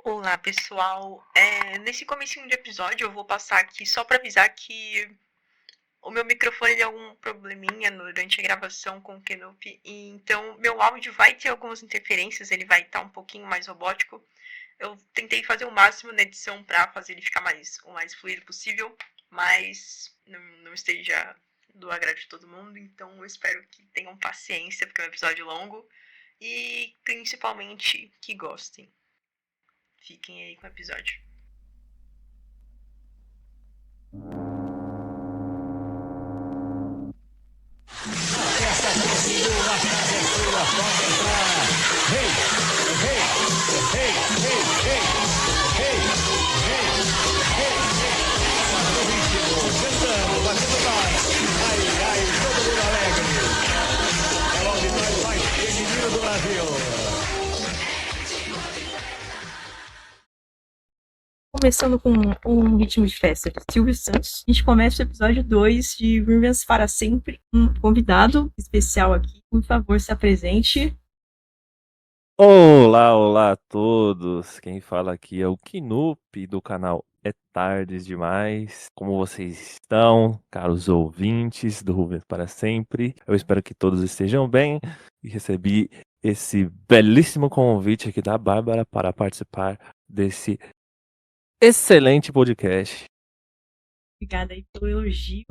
Olá, pessoal. Nesse comecinho de episódio, eu vou passar aqui só para avisar que o meu microfone deu algum probleminha durante a gravação com o Kenopi, e então meu áudio vai ter algumas interferências, ele vai estar um pouquinho mais robótico. Eu tentei fazer o máximo na edição para fazer ele ficar o mais fluido possível, mas não esteja do agrado de todo mundo, então eu espero que tenham paciência, porque é um episódio longo, e principalmente que gostem. Fiquem aí com o episódio. Essa continua, a casa é sua, pode entrar. Hey, hey, hey, hey, hey, hey, hey, hey, hey. No ritmo, cantando, batendo palmas. Ai, ai, todo mundo alegre. É o auditório mais pequenininho do Brasil. Começando com um ritmo de festa de Silvio Santos, a gente começa o episódio 2 de Vivemos para Sempre. Um convidado especial aqui, por favor, se apresente. Olá, olá a todos. Quem fala aqui é o Kinup do canal É Tardes Demais. Como vocês estão, caros ouvintes do Rubens para Sempre? Eu espero que todos estejam bem e recebi esse belíssimo convite aqui da Bárbara para participar desse excelente podcast. Obrigada aí pelo elogio.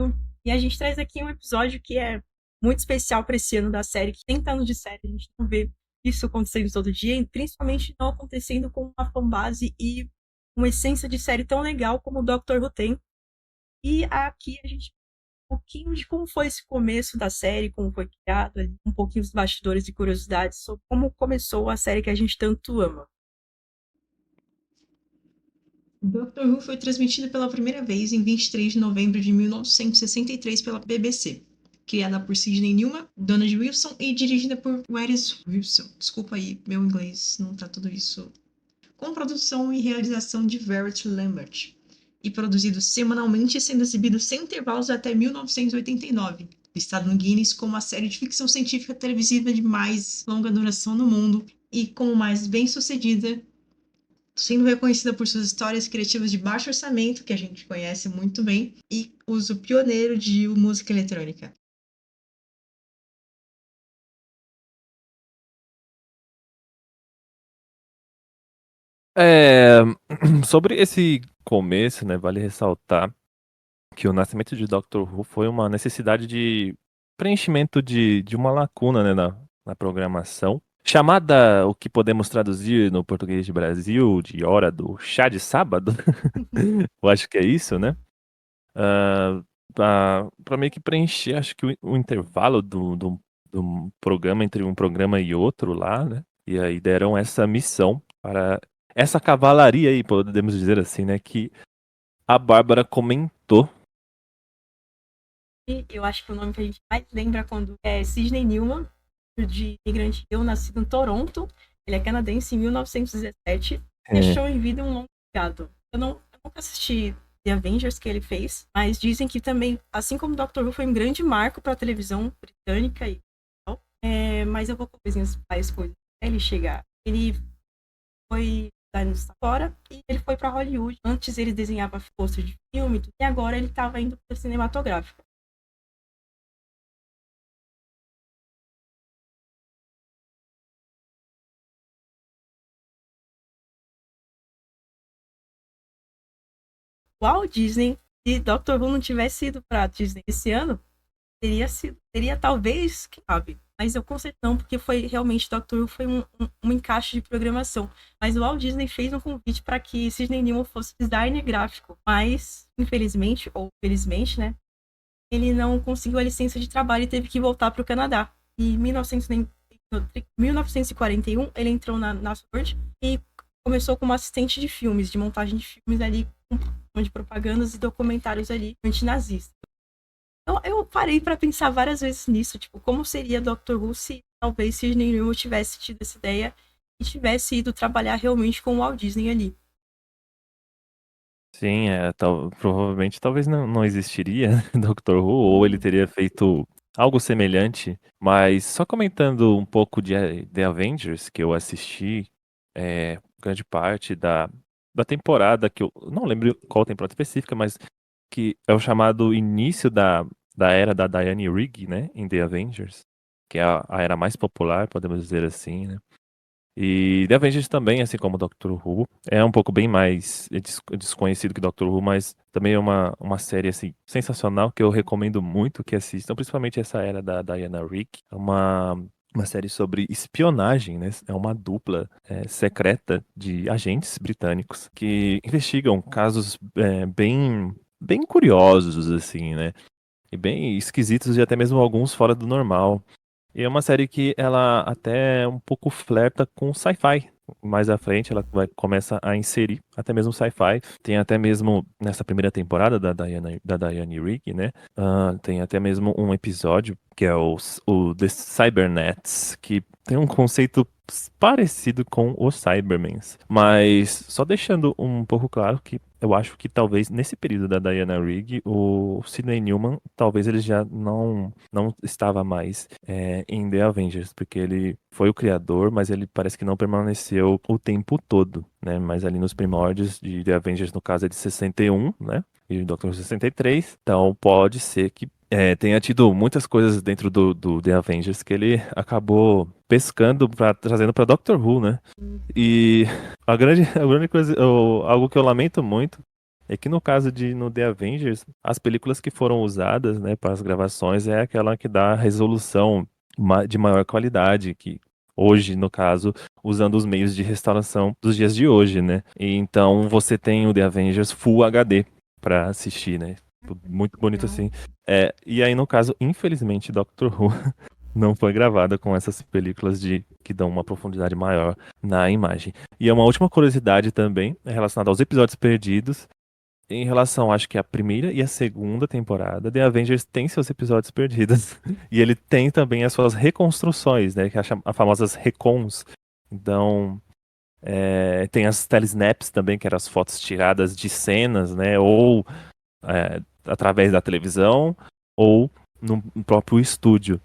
E a gente traz aqui um episódio que é muito especial para esse ano da série, que 30 anos de série, a gente não vê isso acontecendo todo dia, e principalmente não acontecendo com uma fanbase e uma essência de série tão legal como o Doctor Who tem. E aqui a gente um pouquinho de como foi esse começo da série, como foi criado, um pouquinho dos bastidores e curiosidades sobre como começou a série que a gente tanto ama. Doctor Who foi transmitida pela primeira vez em 23 de novembro de 1963 pela BBC, criada por Sidney Newman, Donald Wilson e dirigida por Wes Wilson. Desculpa aí, meu inglês não tá tudo isso. Com produção e realização de Verity Lambert. E produzido semanalmente, sendo exibido sem intervalos até 1989. Listado no Guinness como a série de ficção científica televisiva de mais longa duração no mundo e como mais bem-sucedida, sendo reconhecida por suas histórias criativas de baixo orçamento, que a gente conhece muito bem, e uso pioneiro de música eletrônica. Sobre esse começo, né, vale ressaltar que o nascimento de Doctor Who foi uma necessidade de preenchimento de uma lacuna, né, na programação, chamada, o que podemos traduzir no português de Brasil, de hora do chá de sábado. Eu acho que é isso, né? Para meio que preencher, acho que o intervalo do programa entre um programa e outro lá, né? E aí deram essa missão para essa cavalaria aí, podemos dizer assim, né? Que a Bárbara comentou. E eu acho que o nome que a gente mais lembra quando é Sidney Newman, de imigrante nascido em Toronto. Ele é canadense em 1917. Deixou em vida um longo legado. Eu nunca assisti The Avengers que ele fez, mas dizem que também, assim como Doctor Who, foi um grande marco para a televisão britânica e tal. Mas eu vou com as principais coisas até ele chegar. Ele foi fora e ele foi para Hollywood. Antes ele desenhava pôster de filme e agora ele estava indo para cinematográfica. Walt Disney, se Doctor Who não tivesse ido para Disney esse ano, teria talvez, quem sabe, mas eu com certeza não, porque foi realmente Doctor Who foi um encaixe de programação. Mas o Walt Disney fez um convite para que Sidney Newman fosse designer gráfico, mas infelizmente, ou felizmente, né, ele não conseguiu a licença de trabalho e teve que voltar para o Canadá. E em 1941 ele entrou na Sword e começou como assistente de filmes, de montagem de filmes ali, de propagandas e documentários ali antinazistas. Então eu parei para pensar várias vezes nisso, tipo, como seria Doctor Who se talvez Sidney Newman tivesse tido essa ideia e tivesse ido trabalhar realmente com o Walt Disney ali. Sim, provavelmente talvez não existiria Doctor Who, ou ele teria feito algo semelhante. Mas só comentando um pouco de The Avengers, que eu assisti, grande parte da temporada, que eu não lembro qual temporada específica, mas que é o chamado início da era da Diane Rigg, né, em The Avengers, que é a era mais popular, podemos dizer assim, né. E The Avengers também, assim como Doctor Who, é um pouco bem mais desconhecido que Doctor Who, mas também é uma série, assim, sensacional, que eu recomendo muito que assistam, principalmente essa era da Diana Rigg. É uma série sobre espionagem, né? É uma dupla secreta de agentes britânicos que investigam casos bem curiosos, assim, né? E bem esquisitos e até mesmo alguns fora do normal. E é uma série que ela até um pouco flerta com sci-fi. Mais à frente ela começa a inserir até mesmo sci-fi. Tem até mesmo, nessa primeira temporada da Diane Rigg, né? Tem até mesmo um episódio que é o The Cybernets, que tem um conceito parecido com os Cybermans. Mas só deixando um pouco claro que eu acho que talvez nesse período da Diana Rigg, o Sidney Newman, talvez ele já não estava mais em The Avengers, porque ele foi o criador, mas ele parece que não permaneceu o tempo todo, né? Mas ali nos primórdios de The Avengers, no caso é de 61, né? E o Doctor Who 63. Então pode ser que tenha tido muitas coisas dentro do The Avengers que ele acabou pescando, trazendo para Doctor Who, né? E a grande coisa, algo que eu lamento muito é que no caso no The Avengers, as películas que foram usadas, né, para as gravações é aquela que dá resolução de maior qualidade, que hoje, no caso, usando os meios de restauração dos dias de hoje, né? E então você tem o The Avengers Full HD para assistir, né? Muito bonito Legal. assim. E aí, no caso, infelizmente, Doctor Who não foi gravada com essas películas que dão uma profundidade maior na imagem. E uma última curiosidade também é relacionada aos episódios perdidos. Em relação, acho que a primeira e a segunda temporada, The Avengers tem seus episódios perdidos. E ele tem também as suas reconstruções, né? Que é as famosas recons. Então, tem as telesnaps também, que eram as fotos tiradas de cenas, né? Ou através da televisão, ou no próprio estúdio.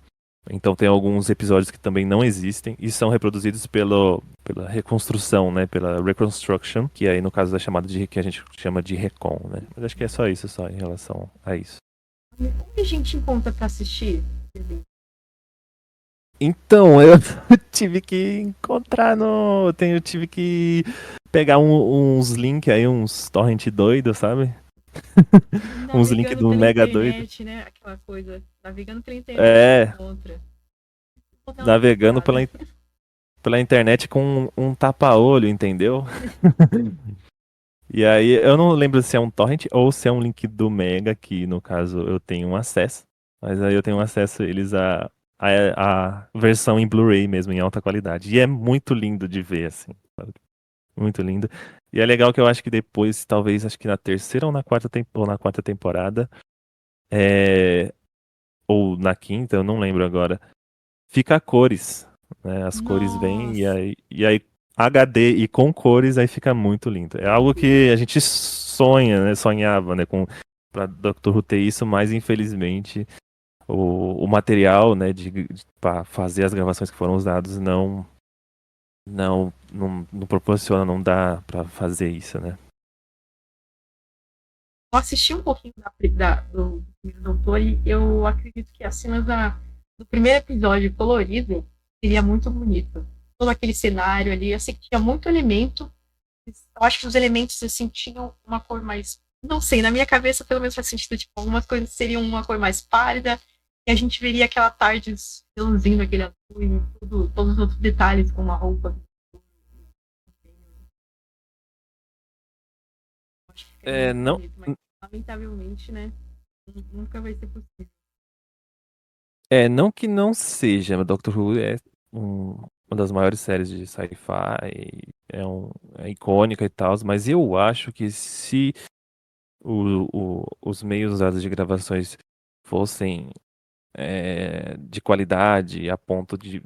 Então tem alguns episódios que também não existem e são reproduzidos pela reconstrução, né? Pela reconstruction, que aí no caso é chamado que a gente chama de recon, né? Mas acho que é só isso, só em relação a isso. Como a gente encontra pra assistir? Então, eu tive que encontrar eu tive que pegar uns links aí, uns torrent doidos, sabe? Uns links Navegando do pela mega doido. internet, né? Aquela coisa. Navegando pela internet, É, encontra. Vou dar uma navegando pesquisada. pela internet com um tapa-olho, entendeu? E aí, eu não lembro se é um torrent ou se é um link do Mega, que no caso eu tenho um acesso. Mas aí eu tenho acesso a eles a versão em Blu-ray mesmo, em alta qualidade. E é muito lindo de ver, assim. Sabe? Muito lindo. E é legal que eu acho que depois, talvez, acho que na terceira ou na quarta temporada, ou na quinta, eu não lembro agora, fica a cores, né? As cores vêm Nossa. e aí HD e com cores aí fica muito lindo. É algo que a gente sonha, né? Sonhava, né? Pra Dr. Who ter isso, mas infelizmente o material, né? Para fazer as gravações que foram usadas não proporciona, não dá pra fazer isso, né? Eu assisti um pouquinho do primeiro Doutor e eu acredito que as cenas do primeiro episódio colorido seria muito bonito. Todo aquele cenário ali, eu sei que tinha muito elemento. Eu acho que os elementos assim tinham uma cor mais. Não sei, na minha cabeça pelo menos faz sentido, tipo, algumas coisas seriam uma cor mais pálida e a gente veria aquela tarde reluzindo aquele azul e todos os outros detalhes com a roupa. Acho que ficaria muito Não, bonito, mas lamentavelmente, né? Nunca vai ser possível. não que não seja, mas Doctor Who é uma das maiores séries de sci-fi, é icônica e tal, mas eu acho que se os meios usados de gravações fossem de qualidade, a ponto de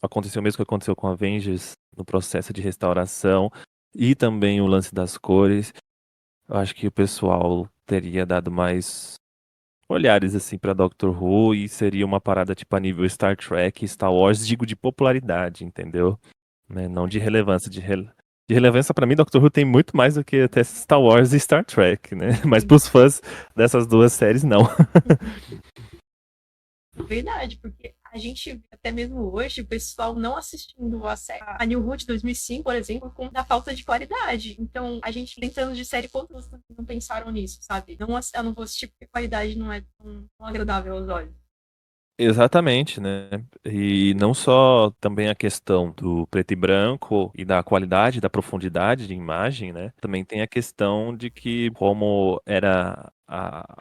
acontecer o mesmo que aconteceu com Avengers no processo de restauração, e também o lance das cores, eu acho que o pessoal teria dado mais olhares assim pra Doctor Who e seria uma parada tipo a nível Star Trek, Star Wars, digo de popularidade, entendeu? Né? Não de relevância, De relevância pra mim, Doctor Who tem muito mais do que até Star Wars e Star Trek, né? Mas pros fãs dessas duas séries, não. Verdade, porque a gente vê até mesmo hoje o pessoal não assistindo a série. A New Who de 2005, por exemplo, por conta da falta de qualidade. Então, a gente 30 anos de série, quantos não pensaram nisso, sabe? Não, eu não vou assistir porque a qualidade não é tão agradável aos olhos. Exatamente, né? E não só também a questão do preto e branco e da qualidade, da profundidade de imagem, né? Também tem a questão de que como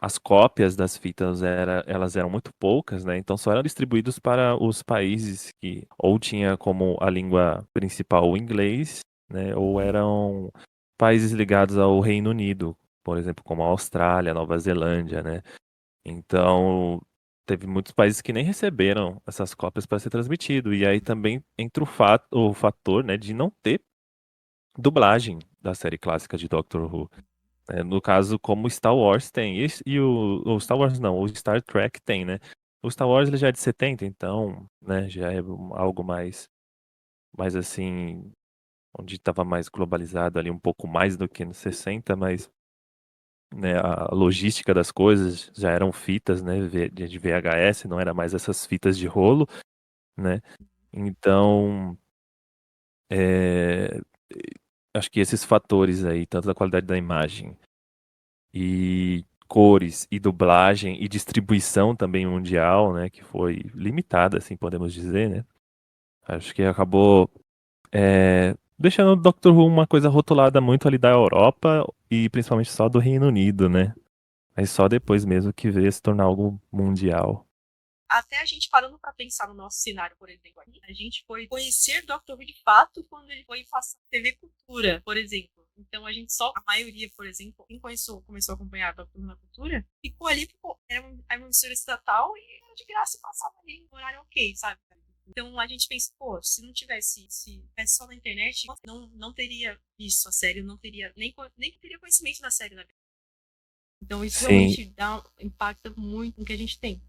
as cópias das fitas elas eram muito poucas, né? Então só eram distribuídos para os países que ou tinha como a língua principal o inglês, né? Ou eram países ligados ao Reino Unido, por exemplo, como a Austrália, Nova Zelândia, né? Então, teve muitos países que nem receberam essas cópias para ser transmitido. E aí também entra o fator, né, de não ter dublagem da série clássica de Doctor Who. No caso, como Star Wars tem. O Star Wars não, o Star Trek tem, né? O Star Wars ele já é de 70, então, né, já é algo mais assim, onde estava mais globalizado ali, um pouco mais do que nos 60, mas né, a logística das coisas já eram fitas, né, de VHS, não era mais essas fitas de rolo, né? Então, é, acho que esses fatores aí, tanto da qualidade da imagem e cores e dublagem e distribuição também mundial, né, que foi limitada, assim podemos dizer, né? Acho que acabou deixando o Doctor Who uma coisa rotulada muito ali da Europa e principalmente só do Reino Unido, né? Mas só depois mesmo que veio se tornar algo mundial. Até a gente parando pra pensar no nosso cenário, por exemplo, aqui, a gente foi conhecer Doctor Who de fato quando ele foi passar TV Cultura, por exemplo. Então a gente só, a maioria, por exemplo, quem começou a acompanhar Doctor Who na Cultura, ficou ali porque era uma emissora estatal e era de graça e passava ali no horário ok, sabe? Então a gente pensa, pô, se tivesse só na internet, não teria visto a série, não teria nem teria conhecimento da série, na verdade. Então isso Sim, realmente impacta muito no que a gente tem.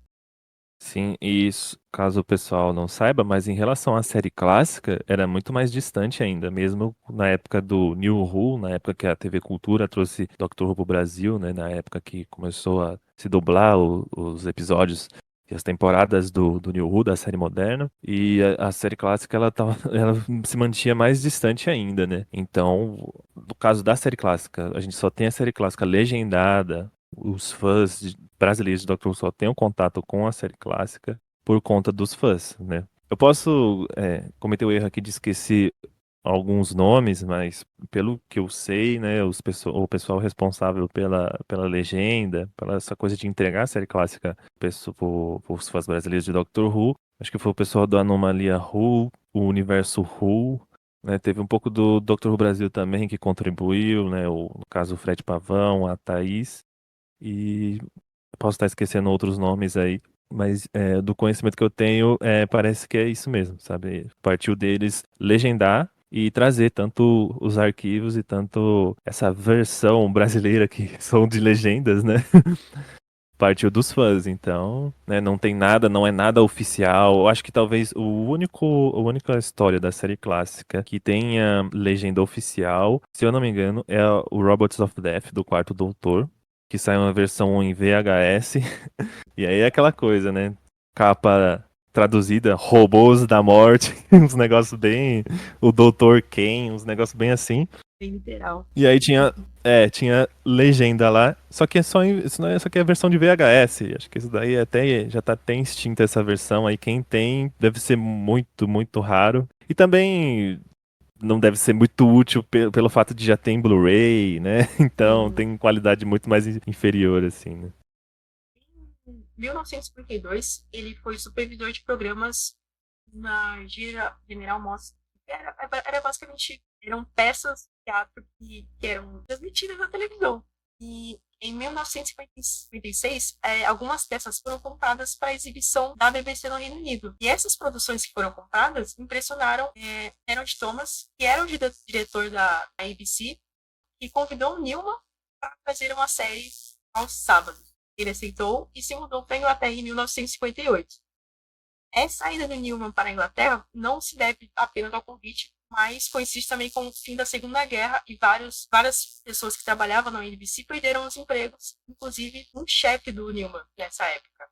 sim, e isso, caso o pessoal não saiba, mas em relação à série clássica, era muito mais distante ainda, mesmo na época do New Who, na época que a TV Cultura trouxe Doctor Who pro Brasil, né, na época que começou a se dublar os episódios e as temporadas do New Who, da série moderna, e a série clássica, ela se mantinha mais distante ainda, né, então, no caso da série clássica, a gente só tem a série clássica legendada, os fãs brasileiros de Doctor Who só têm um contato com a série clássica por conta dos fãs, né? Eu posso cometer o erro aqui de esquecer alguns nomes, mas pelo que eu sei, né, o pessoal responsável pela legenda, pela essa coisa de entregar a série clássica os fãs brasileiros de Doctor Who, acho que foi o pessoal do Anomalia Who, o Universo Who, né, teve um pouco do Doctor Who Brasil também que contribuiu, né, no caso o Fred Pavão, a Thaís, e posso estar esquecendo outros nomes aí, mas do conhecimento que eu tenho, parece que é isso mesmo, sabe? Partiu deles legendar e trazer tanto os arquivos e tanto essa versão brasileira que são de legendas, né? Partiu dos fãs, então, né, não tem nada, não é nada oficial. Eu acho que talvez a única história da série clássica que tenha legenda oficial, se eu não me engano, é o Robots of Death, do Quarto Doutor, que saiu uma versão em VHS. E aí é aquela coisa, né? Capa traduzida, Robôs da Morte, uns negócios bem. O Doutor Ken, uns negócios bem assim. Bem literal. E aí tinha legenda lá, só que isso não é, só que é a versão de VHS. Acho que isso daí até já tá até extinta essa versão aí. Quem tem deve ser muito, muito raro. E também não deve ser muito útil pelo fato de já ter em Blu-ray, né? Então tem qualidade muito mais inferior, assim, né? Em 1952, ele foi supervisor de programas na General Motors. Era basicamente, eram peças de teatro que eram transmitidas na televisão. E em 1956, algumas peças foram compradas para exibição da BBC no Reino Unido. E essas produções que foram compradas impressionaram Harold Thomas, que era o diretor da ABC, e convidou o Newman para fazer uma série aos sábados. Ele aceitou e se mudou para a Inglaterra em 1958. Essa ida do Newman para a Inglaterra não se deve apenas ao convite, mas coincide também com o fim da Segunda Guerra e várias pessoas que trabalhavam na NBC perderam os empregos, inclusive um chefe do Newman nessa época.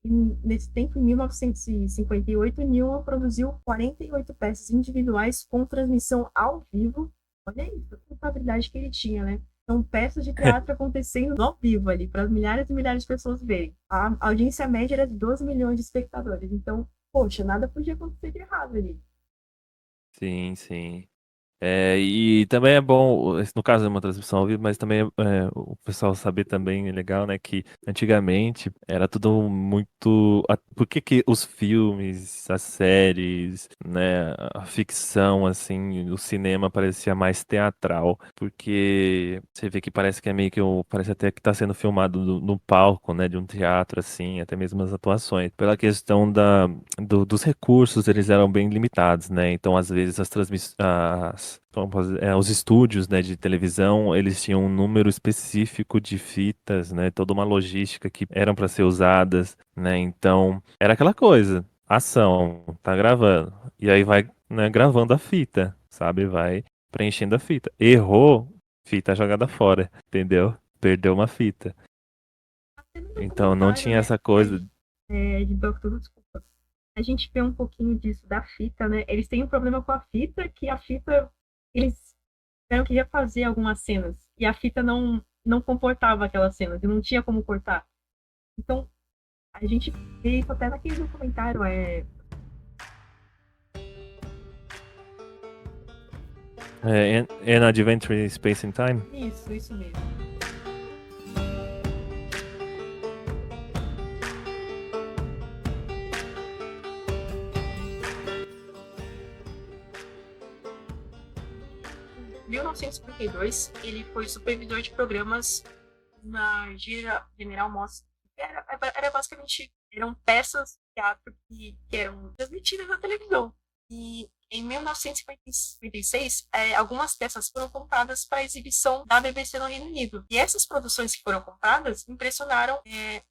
E nesse tempo, em 1958, Newman produziu 48 peças individuais com transmissão ao vivo. Olha isso, a responsabilidade que ele tinha, né? São peças de teatro acontecendo ao vivo ali, para milhares e milhares de pessoas verem. A audiência média era de 12 milhões de espectadores. Então, poxa, nada podia acontecer de errado ali. Sim, sim. E também é bom, no caso é uma transmissão ao vivo, mas também o pessoal saber também, é legal, né, que antigamente era tudo muito. Por que que os filmes, as séries, né, a ficção, assim, o cinema parecia mais teatral? Porque você vê que parece que é meio que, parece até que tá sendo filmado no palco, né, de um teatro, assim, até mesmo as atuações. Pela questão dos recursos, eles eram bem limitados, né, então às vezes as transmissões, os estúdios, né, de televisão, eles tinham um número específico de fitas, né, toda uma logística que eram para ser usadas, né, então era aquela coisa, ação, tá gravando, e aí vai, né, gravando a fita, sabe, vai preenchendo a fita. Errou, fita jogada fora, entendeu? Perdeu uma fita. Até no Então não documentário, tinha né, essa coisa. de Doctor Who, desculpa, a gente vê um pouquinho disso da fita, né? Eles têm um problema com a fita, que a fita, eles tiveram que refazer algumas cenas, e a fita não comportava aquelas cenas, e não tinha como cortar. Então, a gente vê isso até naquele documentário, An Adventure in Space and Time. Isso mesmo. Em 1952, ele foi supervisor de programas na General Motors. Era basicamente, eram peças de teatro que eram transmitidas na televisão. E em 1956, algumas peças foram compradas para exibição da BBC no Reino Unido. E essas produções que foram compradas impressionaram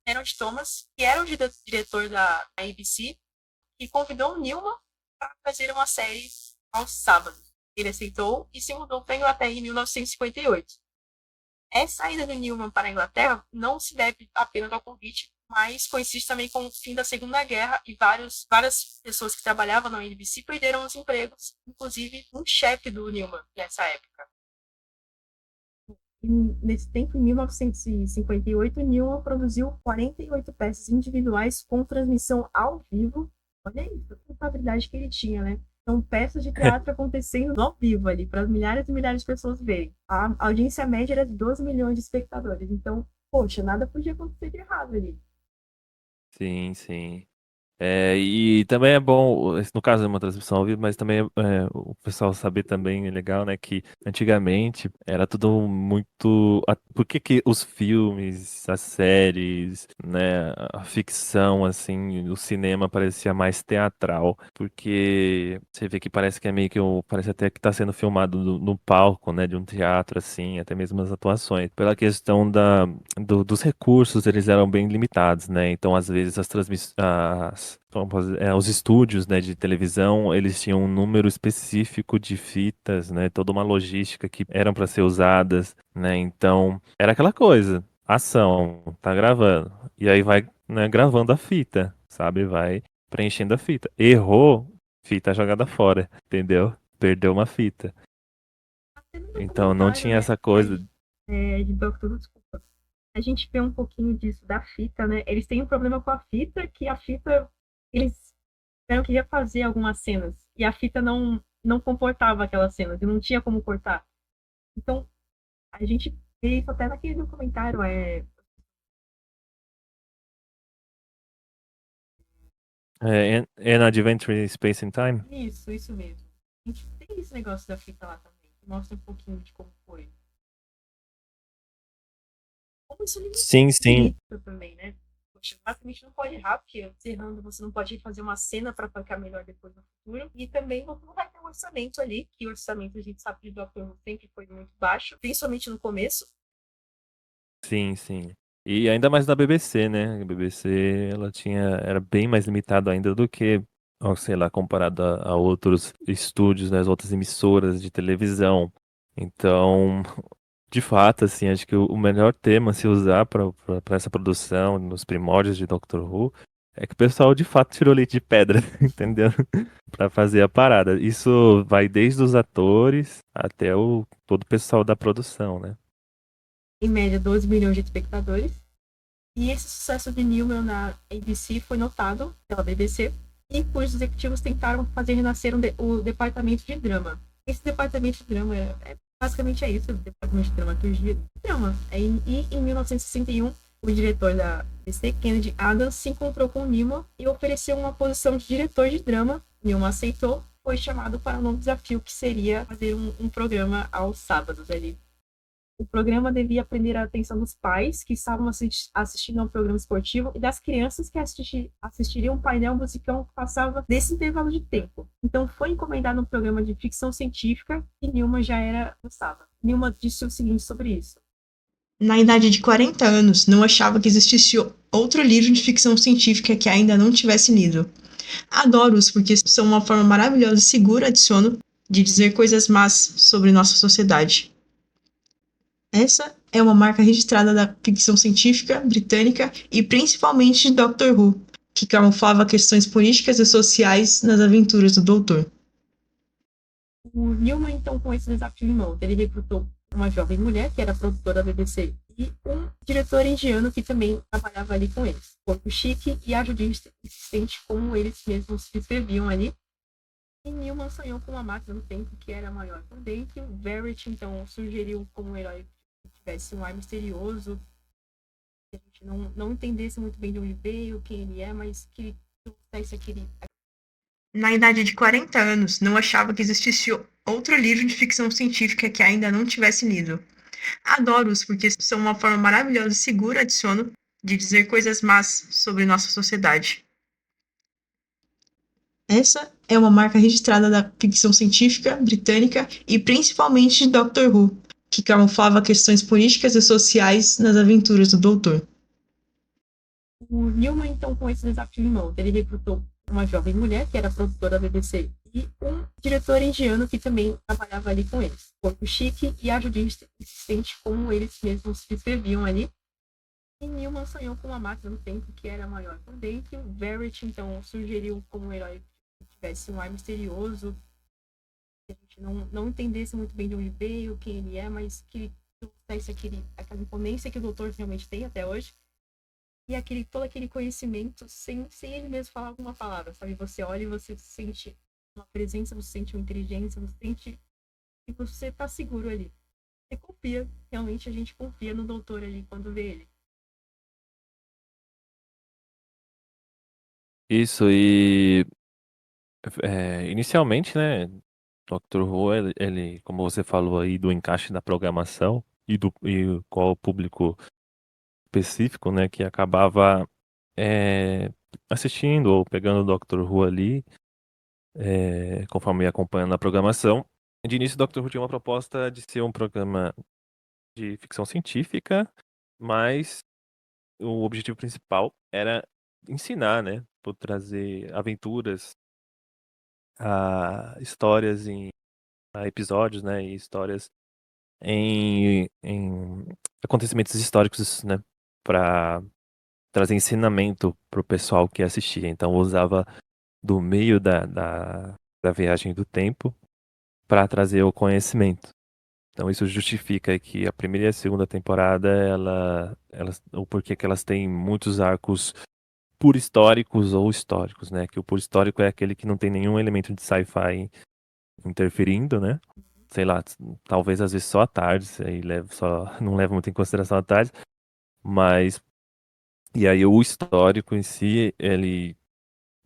Harold Thomas, que era o diretor da ABC, e convidou o Newman para fazer uma série aos sábados. Ele aceitou e se mudou para a Inglaterra em 1958. Essa ida do Newman para a Inglaterra não se deve apenas ao convite, mas coincide também com o fim da Segunda Guerra e várias pessoas que trabalhavam na NBC perderam os empregos, inclusive um chefe do Newman nessa época. E nesse tempo, em 1958, Newman produziu 48 peças individuais com transmissão ao vivo. Olha isso, a responsabilidade que ele tinha, né? São peças de teatro acontecendo ao vivo ali, para milhares e milhares de pessoas verem. A audiência média era de 12 milhões de espectadores. Então, poxa, nada podia acontecer de errado ali. Sim, sim. E também é bom, no caso é uma transmissão ao vivo, mas também o pessoal saber também, é legal, né, que antigamente era tudo muito. Por que que os filmes, as séries, né, a ficção, assim, o cinema parecia mais teatral? Porque você vê que parece que é meio que, parece até que tá sendo filmado no palco, né, de um teatro, assim, até mesmo as atuações. Pela questão dos recursos, eles eram bem limitados, né, então às vezes as transmissões, os estúdios, né, de televisão, eles tinham um número específico de fitas, né, toda uma logística que eram para ser usadas, né, então era aquela coisa, ação, tá gravando, e aí vai, né, gravando a fita, sabe, vai preenchendo a fita. Errou, fita jogada fora, entendeu? Perdeu uma fita. Até no Então não documentário, tinha né, essa coisa. de Doctor Who, desculpa, a gente vê um pouquinho disso da fita, né? Eles têm um problema com a fita, que a fita, eles tiveram que refazer algumas cenas, e a fita não comportava aquelas cenas, e não tinha como cortar. Então, a gente vê isso até naquele documentário, An Adventure in Space and Time. Isso mesmo. A gente tem esse negócio da fita lá também, que mostra um pouquinho de como foi. Como isso Sim, sim. limita também, né? Poxa, basicamente não pode errar, porque errando você não pode fazer uma cena para ficar melhor depois no futuro. E também você não vai ter um orçamento ali, que o orçamento a gente sabe que do Doctor Who sempre foi muito baixo, principalmente no começo. Sim, sim. E ainda mais da BBC, né? A BBC, ela era bem mais limitada ainda do que sei lá, comparado a outros estúdios, né, as outras emissoras de televisão. Então, de fato, assim, acho que o melhor tema a se usar para essa produção, nos primórdios de Doctor Who, é que o pessoal de fato tirou leite de pedra, entendeu? Para fazer a parada. Isso vai desde os atores até todo o pessoal da produção, né? Em média, 12 milhões de espectadores. E esse sucesso de Newman na ABC foi notado pela BBC, e os executivos tentaram fazer renascer o departamento de drama. Esse departamento de drama basicamente isso, o departamento de dramaturgia de drama. E em 1961, o diretor da BBC, Kennedy Adams, se encontrou com Newman e ofereceu uma posição de diretor de drama. Newman aceitou, foi chamado para um novo desafio, que seria fazer um programa aos sábados ali. O programa devia prender a atenção dos pais que estavam assistindo a um programa esportivo e das crianças que assistiriam um painel musical que passava nesse intervalo de tempo. Então foi encomendado um programa de ficção científica e Newman já gostava. Newman disse o seguinte sobre isso. Na idade de 40 anos, não achava que existisse outro livro de ficção científica que ainda não tivesse lido. Adoro-os porque são uma forma maravilhosa e segura, adiciono, de dizer coisas más sobre nossa sociedade. Essa é uma marca registrada da ficção científica britânica e principalmente de Doctor Who, que camuflava questões políticas e sociais nas aventuras do Doutor. O Newman, então, com esse desafio em mãos, ele recrutou uma jovem mulher, que era produtora da BBC, e um diretor indiano que também trabalhava ali com eles. Corpo chique e ajudante insistente, como eles mesmos se descreviam ali. E Newman sonhou com uma máquina do tempo que era maior por dentro. Verity, então, sugeriu como um herói tivesse um ar misterioso, que a gente não entendesse muito bem de onde veio, quem ele é, mas que trouxesse aquele... Na idade de 40 anos, não achava que existisse outro livro de ficção científica que ainda não tivesse lido. Adoro-os porque são uma forma maravilhosa e segura, adiciono, de dizer coisas más sobre nossa sociedade. Essa é uma marca registrada da ficção científica britânica e principalmente de Doctor Who, que camuflava questões políticas e sociais nas aventuras do Doutor. O Newman, então, com esse desafio em mãos, ele recrutou uma jovem mulher, que era produtora da BBC, e um diretor indiano que também trabalhava ali com eles. Corpo chique e ajudante insistente, como eles mesmos se descreviam ali. E Newman sonhou com uma máquina do tempo que era maior por dentro. Verity, então, sugeriu como um herói que tivesse um ar misterioso, que a gente não entendesse muito bem de onde veio, quem ele é, mas que trouxesse aquela imponência que o Doutor realmente tem até hoje. E todo aquele conhecimento sem ele mesmo falar alguma palavra, sabe? Você olha e você sente uma presença, você sente uma inteligência, você sente que você tá seguro ali. Você confia, realmente a gente confia no Doutor ali quando vê ele. Isso, e inicialmente, né, Doctor Who, ele, como você falou aí, do encaixe da programação e qual o público específico, né, que acabava assistindo ou pegando o Doctor Who ali, conforme ia acompanhando a programação. De início, o Doctor Who tinha uma proposta de ser um programa de ficção científica, mas o objetivo principal era ensinar, né, por trazer aventuras, histórias a episódios, né, e histórias em acontecimentos históricos, né, para trazer ensinamento pro pessoal que assistia. Então usava do meio da viagem do tempo para trazer o conhecimento. Então isso justifica que a primeira e a segunda temporada, o porquê que elas têm muitos arcos puro históricos ou históricos, né? Que o puro histórico é aquele que não tem nenhum elemento de sci-fi interferindo, né? Sei lá, talvez às vezes só a tarde, aí não leva muito em consideração a tarde, mas e aí o histórico em si, ele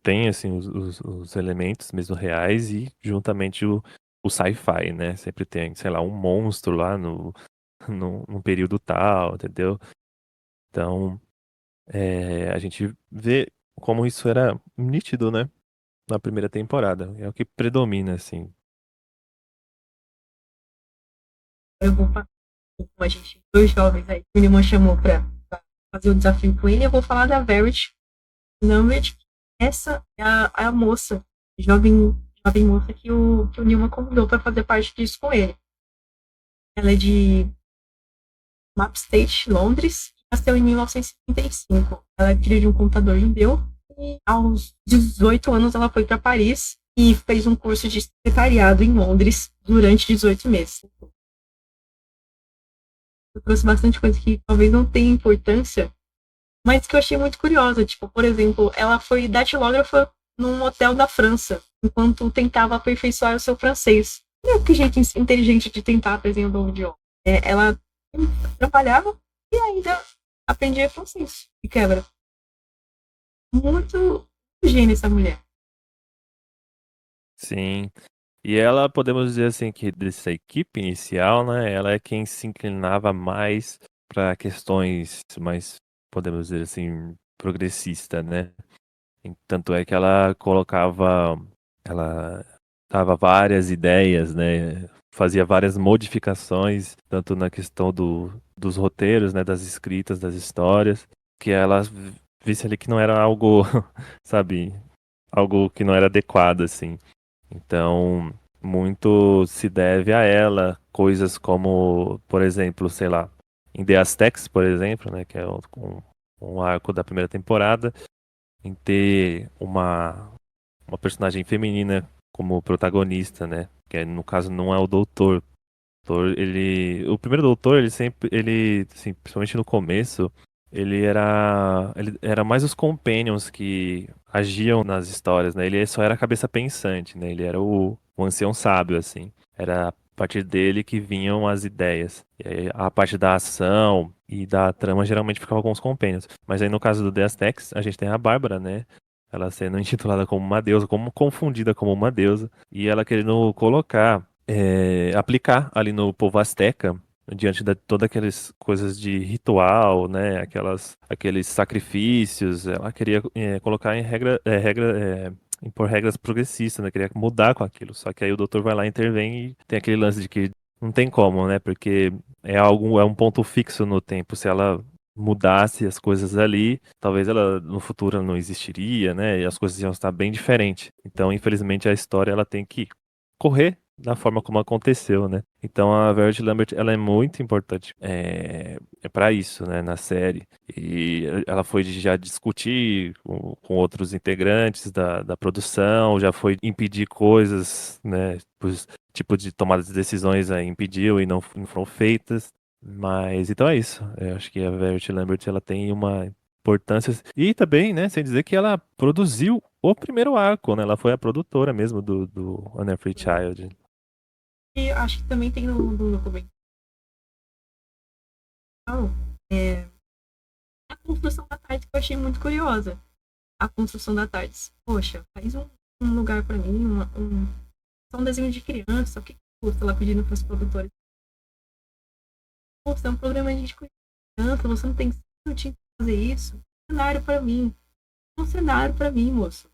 tem assim os elementos mesmo reais e juntamente o sci-fi, né? Sempre tem, sei lá, um monstro lá num período tal, entendeu? Então, a gente vê como isso era nítido, né? Na primeira temporada. É o que predomina, assim. Eu vou falar com a gente, dois jovens aí, que o Newman chamou pra fazer o desafio com ele. Eu vou falar da Verity Numbed, essa é a moça, jovem moça que o Newman convidou para fazer parte disso com ele. Ela é de Mapstate, Londres, nasceu em 1935. Ela é filha de um contador judeu e aos 18 anos ela foi para Paris e fez um curso de secretariado em Londres durante 18 meses. Eu trouxe bastante coisa que talvez não tenha importância, mas que eu achei muito curiosa. Tipo, por exemplo, ela foi datilógrafa num hotel da França, enquanto tentava aperfeiçoar o seu francês. Não é que jeito inteligente de tentar aprender um novo idioma. Ela trabalhava e ainda aprendia francês. E quebra. Muito gênio essa mulher. Sim. E ela, podemos dizer assim, que dessa equipe inicial, né, ela é quem se inclinava mais para questões mais, podemos dizer assim, progressista, né? Tanto é que ela dava várias ideias, né? Fazia várias modificações, tanto na questão dos roteiros, né? Das escritas, das histórias, que ela visse ali que não era algo, sabe, algo que não era adequado, assim. Então, muito se deve a ela, coisas como, por exemplo, sei lá, em The Aztecs, por exemplo, né? Que é um arco da primeira temporada em ter uma personagem feminina como protagonista, né? Que no caso não é o doutor. O primeiro doutor, assim, principalmente no começo, ele era mais os companions que agiam nas histórias, né? Ele só era a cabeça pensante, né? Ele era o ancião sábio, assim. Era a partir dele que vinham as ideias. E aí, a parte da ação e da trama geralmente ficava com os companions. Mas aí no caso do The Aztecs, a gente tem a Bárbara, né? Ela sendo intitulada como uma deusa, como confundida como uma deusa, e ela querendo aplicar ali no povo asteca, diante de todas aquelas coisas de ritual, né, aqueles sacrifícios, ela queria colocar impor regras progressistas, né, queria mudar com aquilo, só que aí o doutor vai lá, intervém e tem aquele lance de que não tem como, né, porque é um ponto fixo no tempo, se ela mudasse as coisas ali, talvez ela no futuro não existiria, né? E as coisas iam estar bem diferentes. Então, infelizmente, a história ela tem que correr da forma como aconteceu, né? Então a Violet Lambert ela é muito importante para isso, né, na série. E ela foi já discutir com outros integrantes da produção, já foi impedir coisas, né? Tipo de tomada de decisões aí impediu e não foram feitas. Mas então é isso. Eu acho que a Verity Lambert ela tem uma importância. E também, né, sem dizer que ela produziu o primeiro arco, né? Ela foi a produtora mesmo do Unearthly Child. E acho que também tem no documentário é, a construção da tarde que eu achei muito curiosa. A construção da tarde. Poxa, faz um lugar pra mim, só um desenho de criança. O que custa ela pedindo pros produtores? Poxa, é um programa de criança, você não tem 5 minutinhos pra fazer isso. Um cenário pra mim. Um cenário pra mim, moço.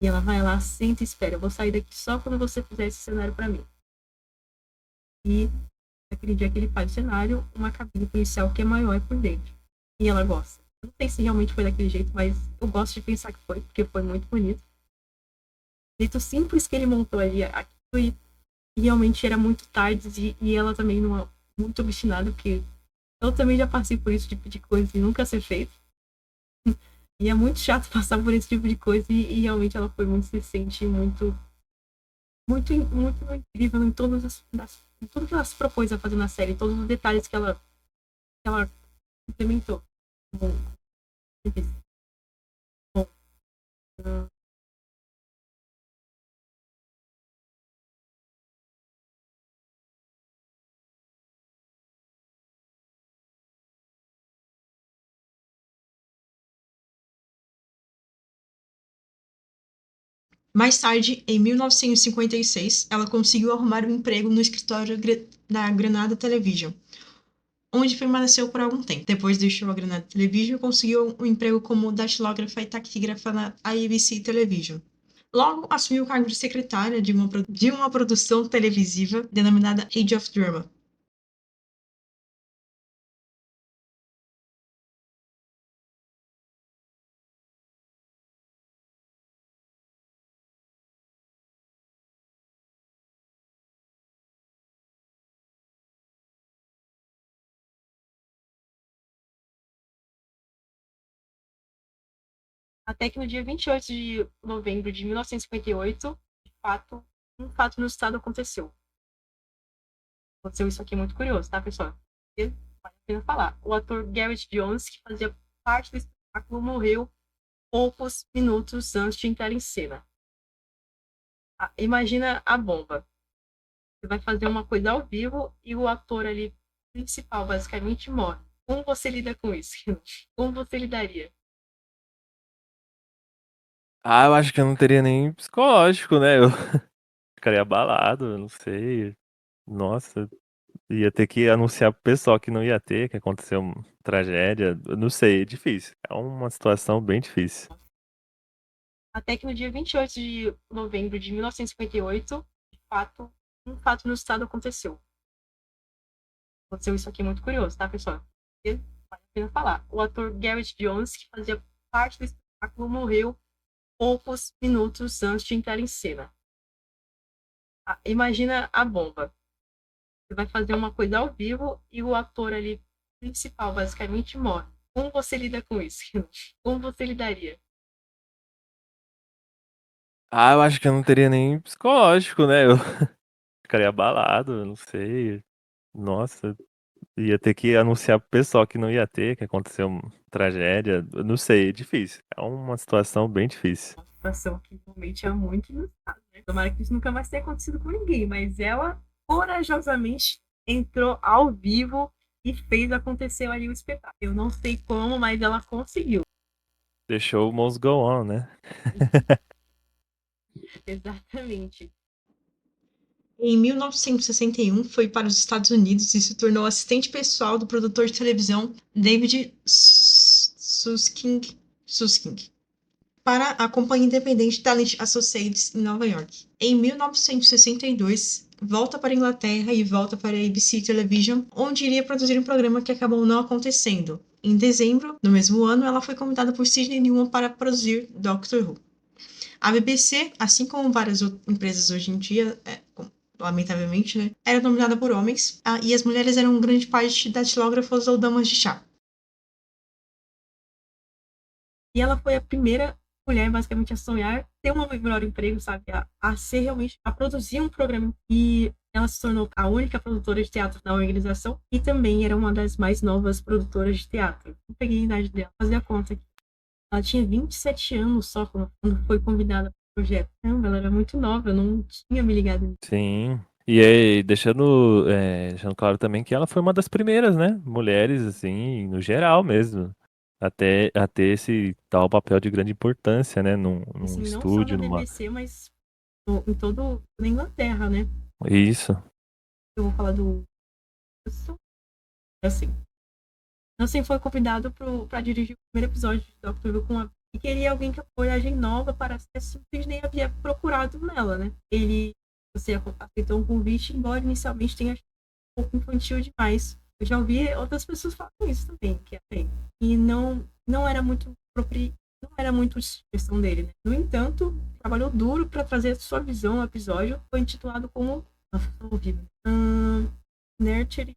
E ela vai lá, senta e espera. Eu vou sair daqui só quando você fizer esse cenário pra mim. E aquele dia que ele faz o cenário, uma cabine policial que é maior por dentro. E ela gosta. Eu não sei se realmente foi daquele jeito, mas eu gosto de pensar que foi, porque foi muito bonito. O jeito simples que ele montou ali, aquilo e realmente era muito tarde e ela também não muito obstinada, porque eu também já passei por esse tipo de coisa e nunca ser feito. E é muito chato passar por esse tipo de coisa e realmente ela foi muito decente, muito incrível em tudo que ela se propôs a fazer na série, todos os detalhes que ela implementou. Bom, Mais tarde, em 1956, ela conseguiu arrumar um emprego no escritório da Granada Television, onde permaneceu por algum tempo. Depois deixou a Granada Television e conseguiu um emprego como datilógrafa e taquígrafa na ABC Television. Logo, assumiu o cargo de secretária de uma produção televisiva denominada Age of Drama. Até que no dia 28 de novembro de 1958, um fato inusitado aconteceu. Aconteceu isso aqui muito curioso, tá, pessoal? E vale a pena falar. O ator Gareth Jones, que fazia parte do espetáculo, morreu poucos minutos antes de entrar em cena. Imagina a bomba. Você vai fazer uma coisa ao vivo e o ator ali principal basicamente morre. Como você lida com isso? Como você lidaria? Ah, eu acho que eu não teria nem psicológico, né? Eu ficaria abalado, eu não sei. Nossa, ia ter que anunciar pro pessoal que não ia ter, que aconteceu uma tragédia. Eu não sei, é difícil. É uma situação bem difícil. Até que no dia 28 de novembro de 1958, um fato inusitado aconteceu. Aconteceu isso aqui muito curioso, tá, pessoal? E vale a pena falar. O ator Gareth Jones, que fazia parte do espetáculo, morreu poucos minutos antes de entrar em cena. Imagina a bomba. Você vai fazer uma coisa ao vivo e o ator ali principal basicamente morre. Como você lida com isso? Como você lidaria? Ah, eu acho que eu não teria nem psicológico, né? Eu ficaria abalado, eu não sei. Nossa, ia ter que anunciar pro pessoal que não ia ter, que aconteceu uma tragédia. Eu não sei, é difícil. É uma situação bem difícil. Uma situação que realmente é muito inusitada, né? Tomara que isso nunca mais tenha acontecido com ninguém, mas ela corajosamente entrou ao vivo e fez acontecer ali o espetáculo. Eu não sei como, mas ela conseguiu. Deixou o Mons go on, né? Exatamente. Em 1961, foi para os Estados Unidos e se tornou assistente pessoal do produtor de televisão David Susskind para a companhia independente Talent Associates em Nova York. Em 1962, volta para a Inglaterra e volta para a ABC Television, onde iria produzir um programa que acabou não acontecendo. Em dezembro, no mesmo ano, ela foi convidada por Sidney Newman para produzir Doctor Who. A BBC, assim como várias empresas hoje em dia, lamentavelmente, né, era dominada por homens, e as mulheres eram grande parte datilógrafas ou damas de chá. E ela foi a primeira mulher, basicamente, a sonhar ter um melhor emprego, sabe? A ser realmente, a produzir um programa. E ela se tornou a única produtora de teatro da organização e também era uma das mais novas produtoras de teatro. Eu peguei a idade dela, fazia a conta aqui. Ela tinha 27 anos só quando foi convidada para o projeto. Caramba, ela era muito nova, eu não tinha me ligado nisso. Sim. E aí, deixando claro também que ela foi uma das primeiras, né? Mulheres, assim, no geral mesmo. Até a ter esse tal papel de grande importância, né? Num Assim, não só na estúdio, numa. BBC, mas em todo na Inglaterra, né? Isso. Eu vou falar do assim. Nancy foi convidado para dirigir o primeiro episódio de Doctor Who e queria alguém que apoiasse nova para ser assim, o Disney havia procurado nela, né? Você aceitou um convite, embora inicialmente tenha achado um pouco infantil demais. Eu já ouvi outras pessoas falando isso também, que assim, e não era muito não era muito questão dele, né? No entanto, trabalhou duro para trazer sua visão ao episódio, foi intitulado como nossa, horrível. Nurture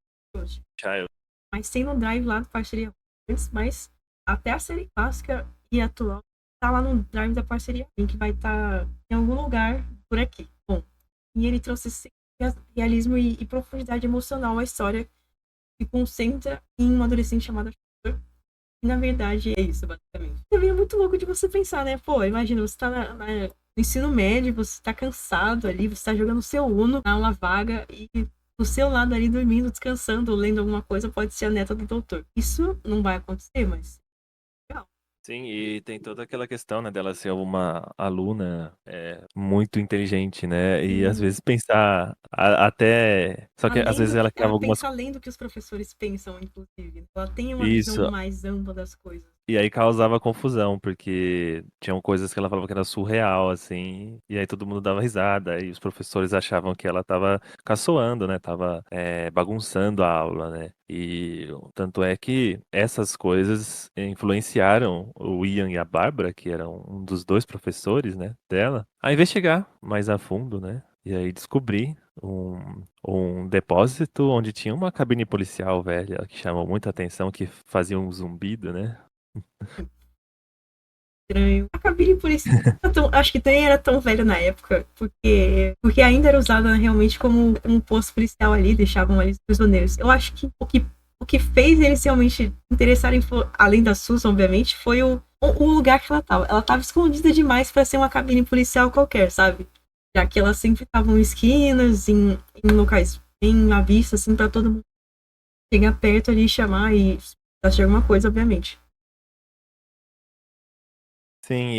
Child. mas tem no Drive lá da parceria antes, mas até a série clássica e atual tá lá no Drive da parceria, que vai estar em algum lugar por aqui. Bom, e ele trouxe esse realismo e profundidade emocional à história que concentra em uma adolescente chamada Sugar, e na verdade é isso, basicamente. Também é muito louco de você pensar, né? Pô, imagina, você tá no ensino médio, você tá cansado ali, você tá jogando seu Uno na aula vaga e do seu lado ali dormindo, descansando, lendo alguma coisa, pode ser a neta do doutor. Isso não vai acontecer, mas legal. Sim, e tem toda aquela questão, né, dela ser uma aluna muito inteligente, né? E às Sim. vezes pensar até. Só que às vezes ela criava Ela algumas. pensa além do que os professores pensam, inclusive. Ela tem uma visão Isso. mais ampla das coisas. E aí causava confusão, porque tinham coisas que ela falava que era surreal, assim, e aí todo mundo dava risada, e os professores achavam que ela tava caçoando, né? Tava bagunçando a aula, né? E tanto é que essas coisas influenciaram o Ian e a Bárbara, que eram um dos dois professores, né, dela, a investigar mais a fundo, né? E aí descobri um depósito onde tinha uma cabine policial velha que chamou muita atenção, que fazia um zumbido, né? estranho. A cabine policial, acho que nem era tão velha na época, porque ainda era usada realmente como um posto policial ali, deixavam ali os prisioneiros. Eu acho que o que fez eles realmente interessarem, além da Susan, obviamente, foi o lugar que ela tava. Ela tava escondida demais para ser uma cabine policial qualquer, sabe? Já que elas sempre estavam em esquinas, em locais bem à vista, assim, para todo mundo chegar perto ali, chamar e achar alguma coisa, obviamente. Sim,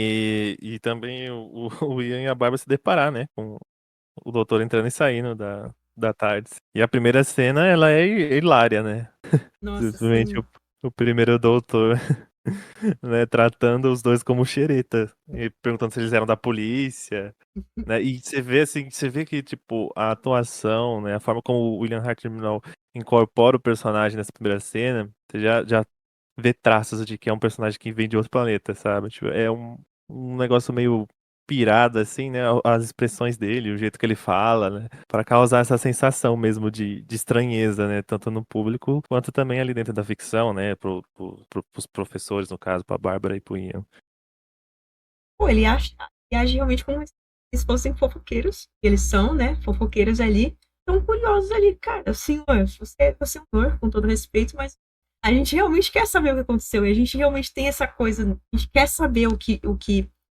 e também o Ian e a Bárbara se deparar, né? Com o doutor entrando e saindo da tarde. E a primeira cena, ela é hilária, né? Nossa, Simplesmente sim. o primeiro doutor, né, tratando os dois como xereta. E perguntando se eles eram da polícia, né? E você vê assim, você vê que, tipo, a atuação, né? A forma como o William Hartnell incorpora o personagem nessa primeira cena, você já vê traços de que é um personagem que vem de outro planeta, sabe? Tipo, é um negócio meio pirado, assim, né? As expressões dele, o jeito que ele fala, né? Para causar essa sensação mesmo de estranheza, né? Tanto no público quanto também ali dentro da ficção, né? Pros professores, no caso, pra Bárbara e pro Ian. Pô, ele age realmente como se eles fossem fofoqueiros. Eles são, né? Fofoqueiros ali. Tão curiosos ali, cara. Senhor, você é um senhor, com todo respeito, mas a gente realmente quer saber o que aconteceu. E a gente realmente tem essa coisa. A gente quer saber o que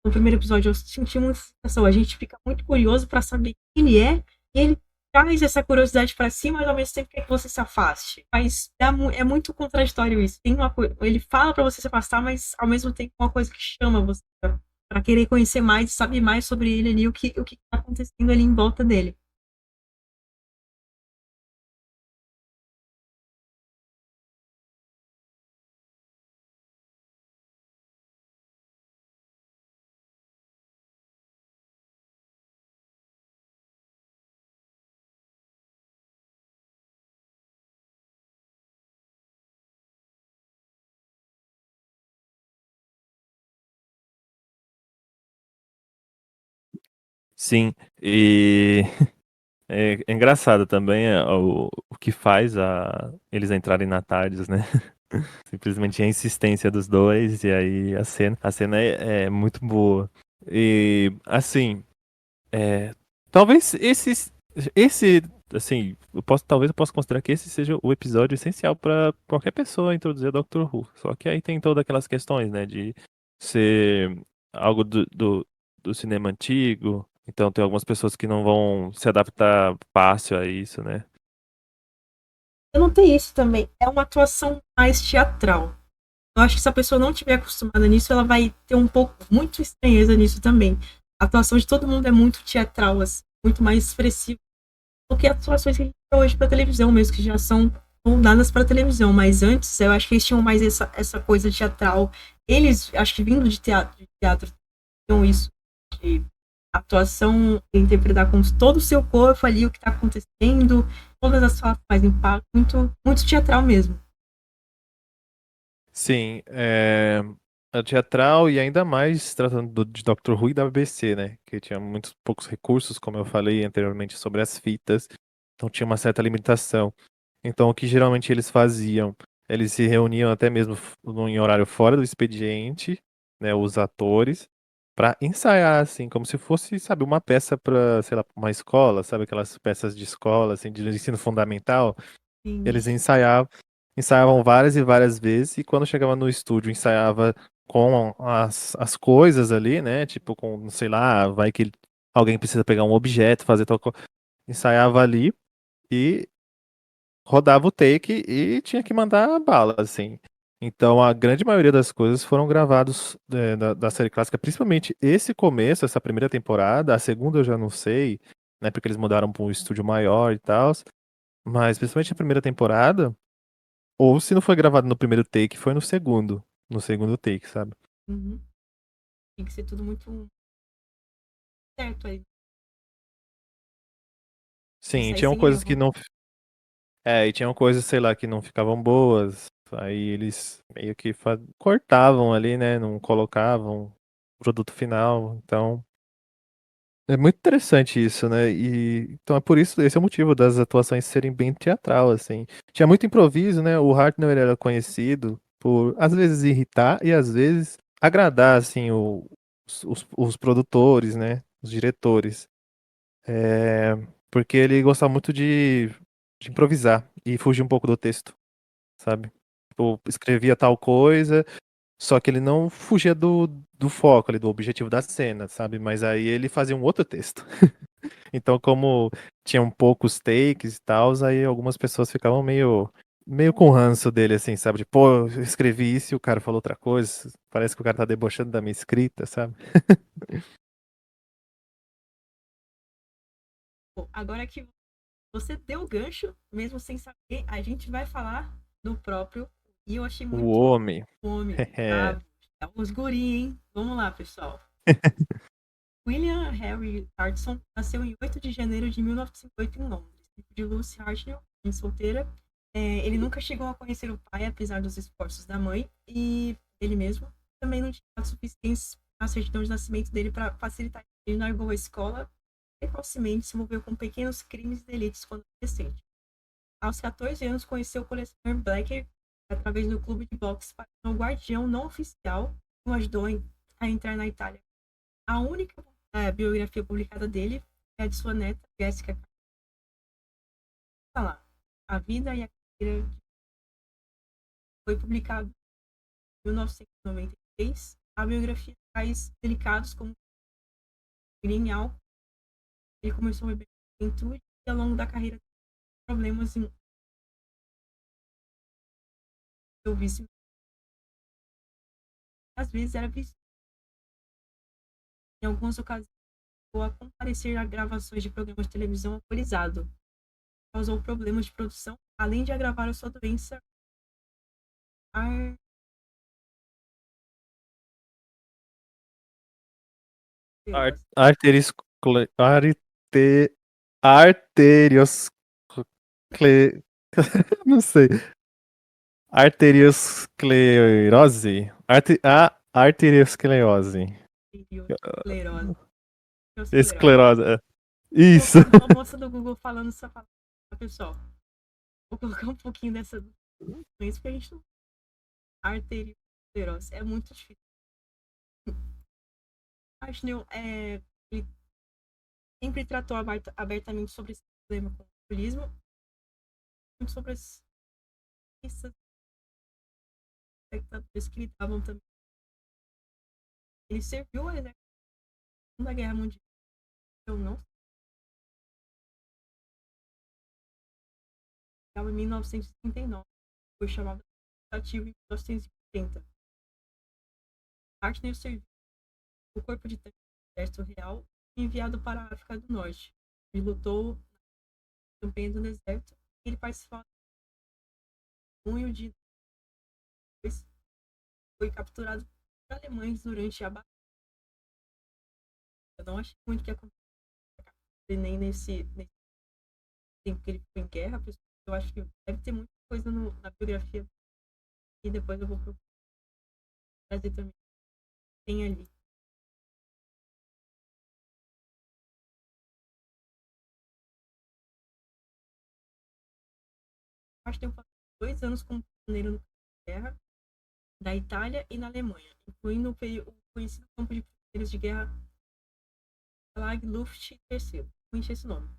no primeiro episódio eu senti muita sensação. A gente fica muito curioso pra saber quem ele é. E ele traz essa curiosidade pra si, mas ao mesmo tempo quer que você se afaste. Mas é muito contraditório isso. Tem uma coisa, ele fala pra você se afastar, mas ao mesmo tempo é uma coisa que chama você para querer conhecer mais, saber mais sobre ele ali, o que está acontecendo ali em volta dele. Sim, e é engraçado também o que faz eles entrarem na Tardes, né? Simplesmente a insistência dos dois, e aí a cena é muito boa. E, assim, é, talvez esse, assim, talvez eu possa considerar que esse seja o episódio essencial para qualquer pessoa introduzir a Doctor Who. Só que aí tem todas aquelas questões, né, de ser algo do cinema antigo. Então tem algumas pessoas que não vão se adaptar fácil a isso, né? Eu não tenho isso também. É uma atuação mais teatral. Eu acho que se a pessoa não estiver acostumada nisso, ela vai ter um pouco, muito estranheza nisso também. A atuação de todo mundo é muito teatral, assim, muito mais expressiva do que as atuações que a gente vê hoje para televisão mesmo, que já são moldadas para televisão. Mas antes, eu acho que eles tinham mais essa coisa teatral. Eles, acho que vindo de teatro tinham isso. De atuação, interpretar com todo o seu corpo ali o que está acontecendo, todas as falas mais impacto, muito, muito teatral mesmo. Sim, a teatral e ainda mais tratando de Doctor Who e da BBC, né? Que tinha muitos poucos recursos, como eu falei anteriormente sobre as fitas, então tinha uma certa limitação. Então o que geralmente eles faziam, eles se reuniam até mesmo em horário fora do expediente, né? Os atores, para ensaiar, assim, como se fosse, sabe, uma peça para, sei lá, uma escola, sabe, aquelas peças de escola, assim, de ensino fundamental. Sim. Eles ensaiavam várias e várias vezes, e quando chegava no estúdio, ensaiava com as coisas ali, né? Tipo, com, sei lá, vai que alguém precisa pegar um objeto, fazer tal coisa. Ensaiava ali e rodava o take e tinha que mandar bala, assim. Então, a grande maioria das coisas foram gravados da série clássica, principalmente esse começo, essa primeira temporada. A segunda eu já não sei, né? Porque eles mudaram para um estúdio maior e tal. Mas principalmente a primeira temporada. Ou se não foi gravado no primeiro take, foi no segundo. No segundo take, sabe? Uhum. Tem que ser tudo muito certo aí. Tem que Sim, sair tinham sem coisas que erro. não. E tinham coisas, sei lá, que não ficavam boas. Aí eles meio que cortavam ali, né? Não colocavam o produto final. Então. É muito interessante isso, né? E então é por isso, esse é o motivo das atuações serem bem teatral, assim. Tinha muito improviso, né? O Hartnell ele era conhecido por às vezes irritar e às vezes agradar, assim, os produtores, né? Os diretores. É, porque ele gosta muito de improvisar e fugir um pouco do texto, sabe? Tipo, escrevia tal coisa, só que ele não fugia do foco ali, do objetivo da cena, sabe? Mas aí ele fazia um outro texto. Então, como tinham poucos takes e tal, aí algumas pessoas ficavam meio com ranço dele, assim, sabe? De, pô, eu escrevi isso e o cara falou outra coisa. Parece que o cara tá debochando da minha escrita, sabe? Bom, agora que você deu o gancho, mesmo sem saber, a gente vai falar do próprio. E eu achei O muito homem. fome. É. Bravo. É os guri, hein? Vamos lá, pessoal. William Harry Hartson nasceu em 8 de janeiro de 1908 em Londres, filho de Lucy Hartnell, mãe solteira. Ele nunca chegou a conhecer o pai, apesar dos esforços da mãe e dele mesmo. Também não tinha dados suficientes na certidão de nascimento dele para facilitar. Ele largou a escola precocemente, se envolveu com pequenos crimes e delitos quando adolescente. Aos 14 anos, conheceu o colecionador Blacker através do clube de boxe para o guardião não oficial que o ajudou a entrar na Itália. A única biografia publicada dele é a de sua neta, Jessica. Tá lá. A vida e a carreira foi publicado em 1996. A biografia traz delicados como genial. Ele começou a beber juventude e ao longo da carreira teve problemas em seu vício. Às vezes era vício. Em algumas ocasiões, chegou a comparecer a gravações de programas de televisão alcoolizado. Causou problemas de produção, além de agravar a sua doença ar... Arterioscle... Arterioscle... Não sei. Arteriosclerose? Arteriosclerose. esclerose. Esclerose. É. Vou Isso. fazer uma moça do Google falando essa palavra, pessoal. Vou colocar um pouquinho dessa doença porque a gente não. Arteriosclerose. É muito difícil. Arsenal ele sempre tratou abertamente sobre esse problema com o alcoolismo, muito sobre as espectadores que lidavam também. Ele serviu ao exército na Segunda Guerra Mundial. Eu não sei. Em 1939. Foi chamado ativo em 1980. Hartnell serviu no corpo de tanque do Exército Real e enviado para a África do Norte. Ele lutou na campanha do deserto e ele participou de junho de foi capturado por alemães durante a batalha. Eu não achei muito que aconteceu nem nesse tempo que ele ficou em guerra. Eu acho que deve ter muita coisa na biografia e depois eu vou trazer também. Tem ali. Acho que tem 2 anos como prisioneiro no guerra da Itália e na Alemanha, incluindo o conhecido campo de prisioneiros de guerra Stalag Luft III. Conheci esse nome.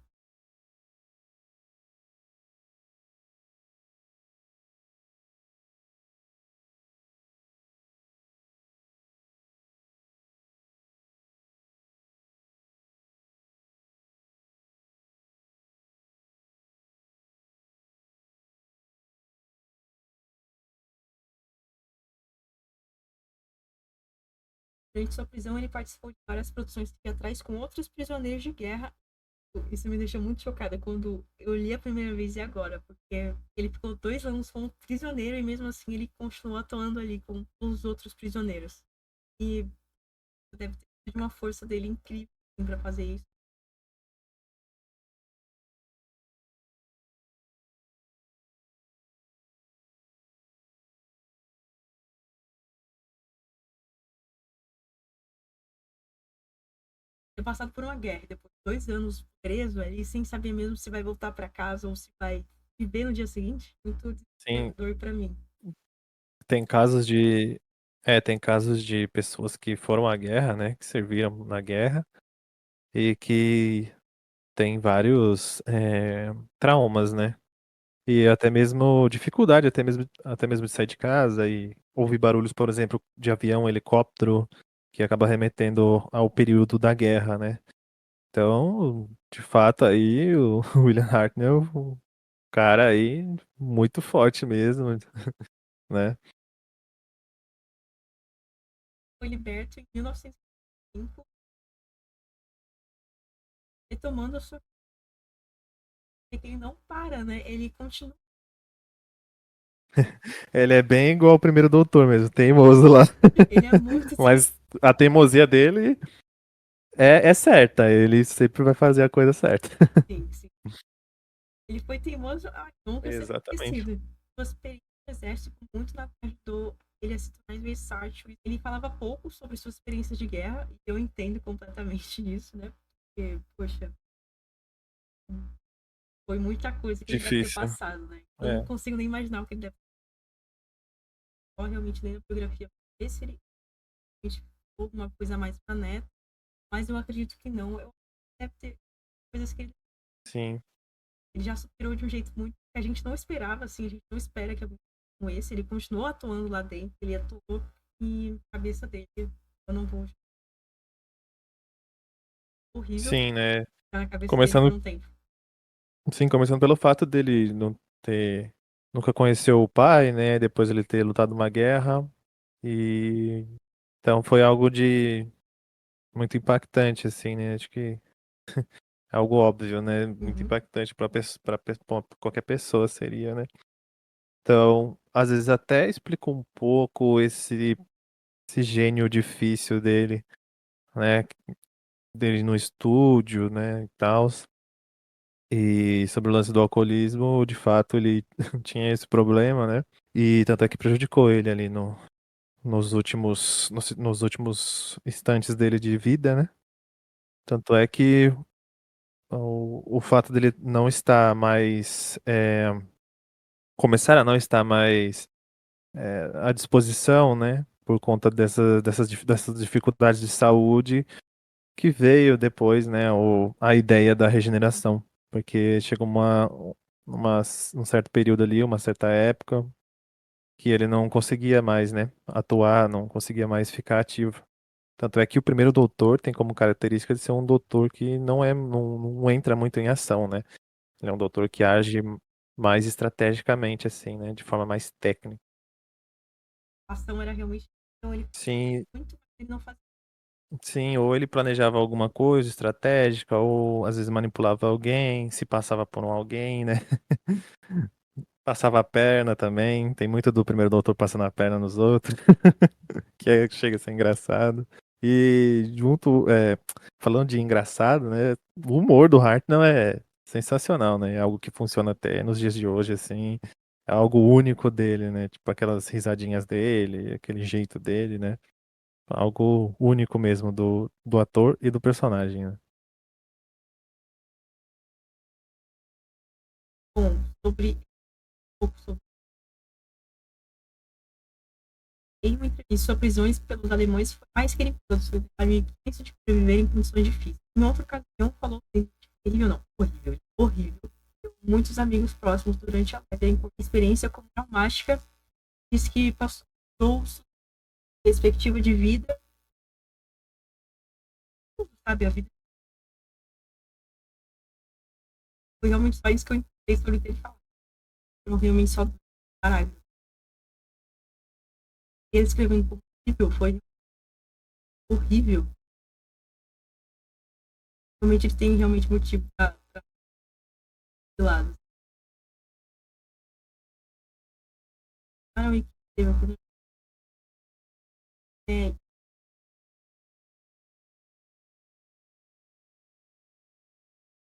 Durante sua prisão, ele participou de várias produções teatrais com outros prisioneiros de guerra. Isso me deixou muito chocada quando eu li a primeira vez e agora, porque ele ficou 2 anos como prisioneiro e mesmo assim ele continuou atuando ali com os outros prisioneiros. E deve ter sido uma força dele incrível para fazer isso. Ter passado por uma guerra, depois de 2 anos preso ali, sem saber mesmo se vai voltar para casa ou se vai viver no dia seguinte, muito Sim, desesperador para mim. tem casos de Tem casos de pessoas que foram à guerra, né? Que serviram na guerra e que têm vários traumas, né? E até mesmo dificuldade, até mesmo de sair de casa e ouvir barulhos, por exemplo, de avião, helicóptero, que acaba remetendo ao período da guerra, né? Então, de fato, aí o William Hartnell é um cara aí muito forte mesmo, né? Foi liberto em 1905, retomando a sua vida, que ele não para, né? Ele continua. Ele é bem igual ao primeiro doutor mesmo, teimoso lá. Ele é muito Mas a teimosia dele é certa, ele sempre vai fazer a coisa certa. sim, sim. Ele foi teimoso, nunca ser Exatamente. esquecido. Sua experiência no exército muito na ajudou ele a se tornar mais versátil. Ele falava pouco sobre suas experiências de guerra, e eu entendo completamente isso, né? Porque, poxa, foi muita coisa que ele deve ter Difícil. passado, né? Eu não É. consigo nem imaginar o que ele deve ter. Realmente, lendo a biografia, ver se ele realmente ficou uma coisa mais pra neto, mas eu acredito que não. Eu deve ter coisas que Sim. ele já superou de um jeito muito que a gente não esperava, assim, a gente não espera que alguém como esse, ele continuou atuando lá dentro, ele atuou e a cabeça dele, eu não vou horrível, Sim, né? tá na cabeça dele por Começando, um tempo. sim, começando pelo fato dele não ter nunca conheceu o pai, né? Depois ele ter lutado uma guerra e então foi algo de muito impactante assim, né? Acho que é algo óbvio, né? Muito Uhum. impactante para qualquer pessoa seria, né? Então, às vezes até explica um pouco esse gênio difícil dele, né? Dele no estúdio, né, e tal. E sobre o lance do alcoolismo, de fato, ele tinha esse problema, né? E tanto é que prejudicou ele ali nos últimos instantes dele de vida, né? Tanto é que o fato dele não estar mais, começar a não estar mais à disposição, né? Por conta dessas dificuldades de saúde, que veio depois, né, a ideia da regeneração, porque chegou um certo período ali, uma certa época, que ele não conseguia mais, né, atuar, não conseguia mais ficar ativo. Tanto é que o primeiro doutor tem como característica de ser um doutor que não entra muito em ação, né? Ele é um doutor que age mais estrategicamente, assim, né, de forma mais técnica. A ação era realmente, então ele Sim, muito, mas ele não fazia. sim, ou ele planejava alguma coisa estratégica, ou às vezes manipulava alguém, se passava por um alguém, né? Passava a perna também. Tem muito do primeiro doutor passando a perna nos outros, chega a ser engraçado. E junto, falando de engraçado, né? O humor do Hart não é sensacional, né? É algo que funciona até nos dias de hoje, assim. É algo único dele, né? Tipo aquelas risadinhas dele, aquele jeito dele, né? Algo único mesmo do ator e do personagem, né? Bom, sobre um pouco sobre em uma entrevista, sua prisões pelos alemães foi mais que perigoso, a minha experiência de sobreviver em condições difíceis. Em outra ocasião, falou terrível, não, horrível, horrível. Muitos amigos próximos durante a experiência como traumática, disse que passou perspectiva de vida, sabe, a vida foi realmente só isso que eu entendi sobre o que ele falou. Eu realmente só caralho. Ele escrevendo como horrível, foi horrível. Realmente ele tem realmente motivo pra de lado. Claramente teve uma coisa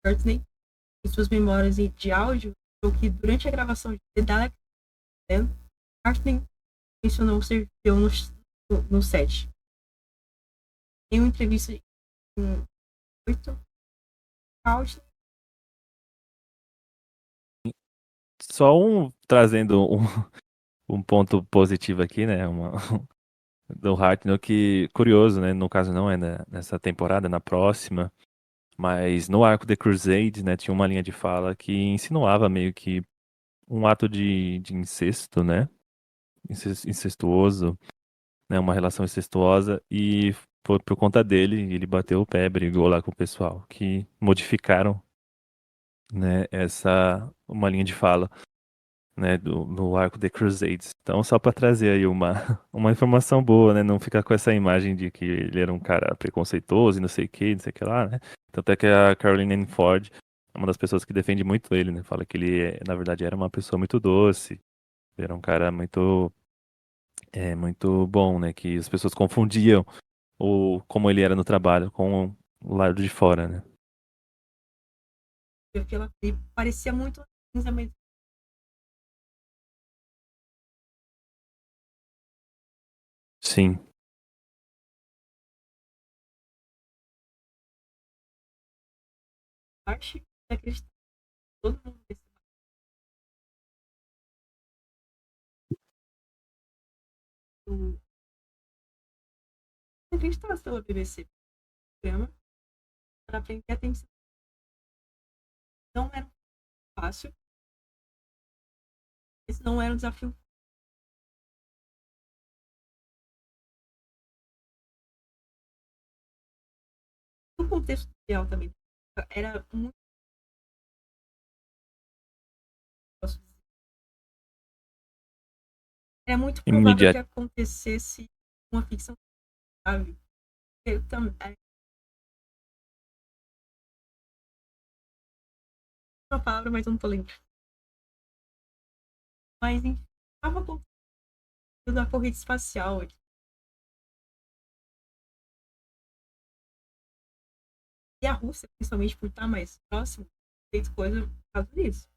Courtney, em suas memórias de áudio, que durante a gravação de The Dalek Courtney mencionou ser fiel no set. Em uma entrevista em 8, Courtney Só trazendo um ponto positivo aqui, né? do Hartnell, que, curioso, né? No caso não é nessa temporada, é na próxima, mas no arco The Crusade, né, tinha uma linha de fala que insinuava meio que um ato de incesto, né? Incestuoso, né? Uma relação incestuosa, e foi por conta dele, ele bateu o pé, brigou lá com o pessoal, que modificaram, né, uma linha de fala, né, no arco The Crusades. Então, só para trazer aí uma informação boa, né, não ficar com essa imagem de que ele era um cara preconceituoso e não sei o que, não sei o que lá, né. Tanto é que a Caroline Ann Ford é uma das pessoas que defende muito ele, né, fala que ele, na verdade, era uma pessoa muito doce, era um cara muito bom, né, que as pessoas confundiam como ele era no trabalho com o lado de fora, né. Porque ela parecia muito cinza, mas Sim. parte acreditar todo mundo desse barco acreditasse pela BBC programa para prender a atenção. Não era fácil, esse não era um desafio. No contexto social também, era muito, posso dizer, era muito provável que Imediato. acontecesse uma ficção, sabe? Eu também, uma palavra, mas eu não tô lembrando. Mas enfim, estava acontecendo da corrida espacial. E a Rússia, principalmente por estar mais próximo, fez coisa por causa disso.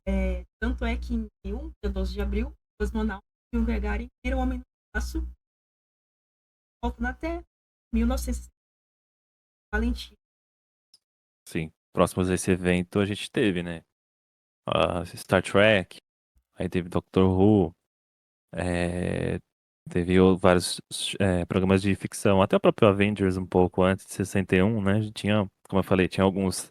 Tanto é que dia 12 de abril, os cosmonautas Yuri Gagarin viram o homem no espaço, volta na Terra, 1960. Valentim. Sim, próximos a esse evento a gente teve, né? Star Trek, aí teve Doctor Who, teve vários programas de ficção, até o próprio Avengers um pouco antes de 61, né? Tinha, como eu falei, tinha alguns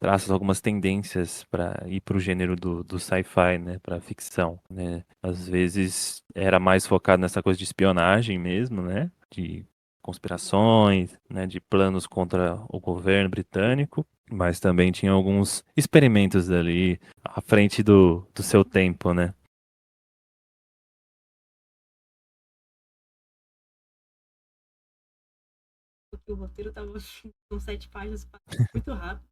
traços, algumas tendências para ir para o gênero do sci-fi, né? Para ficção, né? Às vezes era mais focado nessa coisa de espionagem mesmo, né? De conspirações, né? De planos contra o governo britânico. Mas também tinha alguns experimentos ali à frente do seu tempo, né? Porque o roteiro estava com 7 páginas, muito rápido.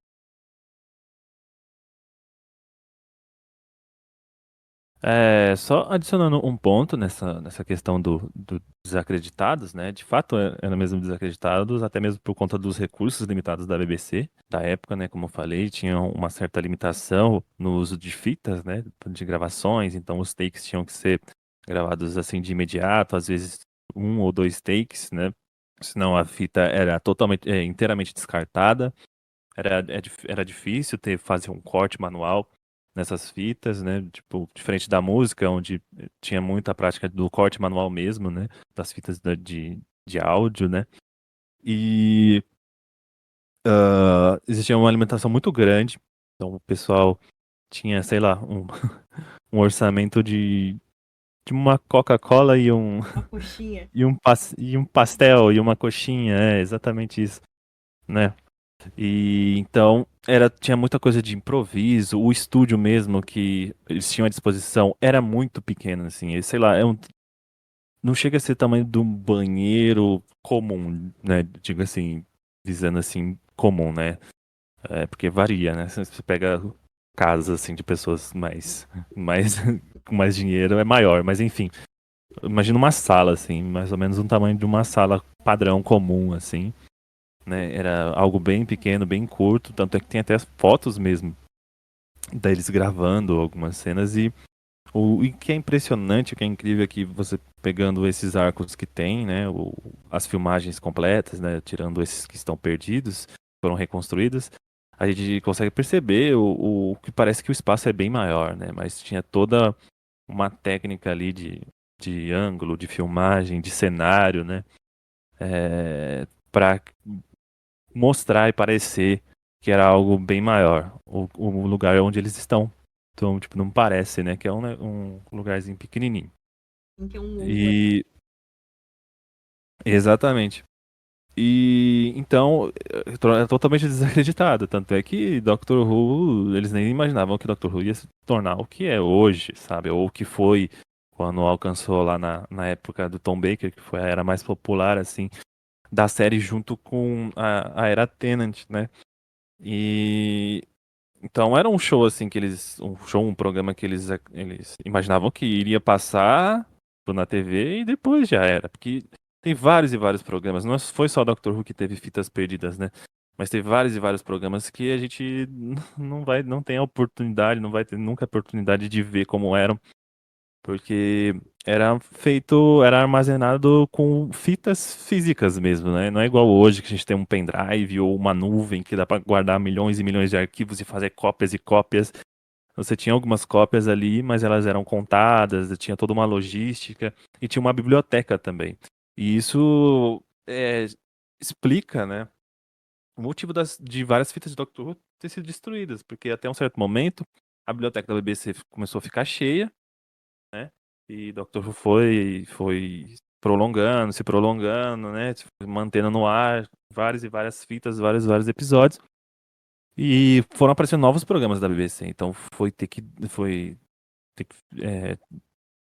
Só adicionando um ponto nessa questão do desacreditados, né? De fato, eram mesmo desacreditados, até mesmo por conta dos recursos limitados da BBC, da época, né? Como eu falei, tinha uma certa limitação no uso de fitas, né? De gravações, então os takes tinham que ser gravados assim de imediato, às vezes um ou dois takes, né? Senão a fita era inteiramente descartada. Era difícil fazer um corte manual nessas fitas, né? Tipo, diferente da música, onde tinha muita prática do corte manual mesmo, né? Das fitas de áudio, né? E existia uma alimentação muito grande. Então o pessoal tinha, sei lá, um orçamento de uma Coca-Cola e um, Uma coxinha. e um pastel e uma coxinha, exatamente isso, né? E então tinha muita coisa de improviso, o estúdio mesmo que eles tinham à disposição era muito pequeno, assim, sei lá, não chega a ser o tamanho de um banheiro comum, né? Digo assim, dizendo assim, comum, né? Porque varia, né? Se você pega casas assim de pessoas mais com mais dinheiro é maior, mas enfim, imagina uma sala assim, mais ou menos um tamanho de uma sala padrão comum assim, né? Era algo bem pequeno, bem curto, tanto é que tem até as fotos mesmo deles gravando algumas cenas e o que é impressionante, o que é incrível é que você pegando esses arcos que tem, né, as filmagens completas, né, tirando esses que estão perdidos, foram reconstruídos, a gente consegue perceber o que parece que o espaço é bem maior, né, mas tinha toda uma técnica ali de ângulo, de filmagem, de cenário, né, para mostrar e parecer que era algo bem maior, o lugar onde eles estão. Então, tipo, não parece, né, que é um lugarzinho pequenininho. Que é um ovo. E exatamente. E então é totalmente desacreditado. Tanto é que Doctor Who, eles nem imaginavam que Doctor Who ia se tornar o que é hoje, sabe? Ou o que foi quando alcançou lá na época do Tom Baker, que foi a era mais popular, assim, da série junto com a era Tennant, né? E então era um show assim que eles. Um programa que eles imaginavam que iria passar na TV e depois já era. Porque tem vários e vários programas. Não foi só Doctor Who que teve fitas perdidas, né? Mas teve vários e vários programas que a gente não tem a oportunidade, não vai ter nunca a oportunidade de ver como eram. Porque era armazenado com fitas físicas mesmo, né? Não é igual hoje que a gente tem um pendrive ou uma nuvem que dá para guardar milhões e milhões de arquivos e fazer cópias e cópias. Você tinha algumas cópias ali, mas elas eram contadas, tinha toda uma logística e tinha uma biblioteca também. E isso explica, né, o motivo de várias fitas de Doctor Who ter sido destruídas, porque até um certo momento a biblioteca da BBC começou a ficar cheia, né? E Doctor Who foi se prolongando, né? Se mantendo no ar várias e várias fitas, vários episódios. E foram aparecendo novos programas da BBC. Então foi ter que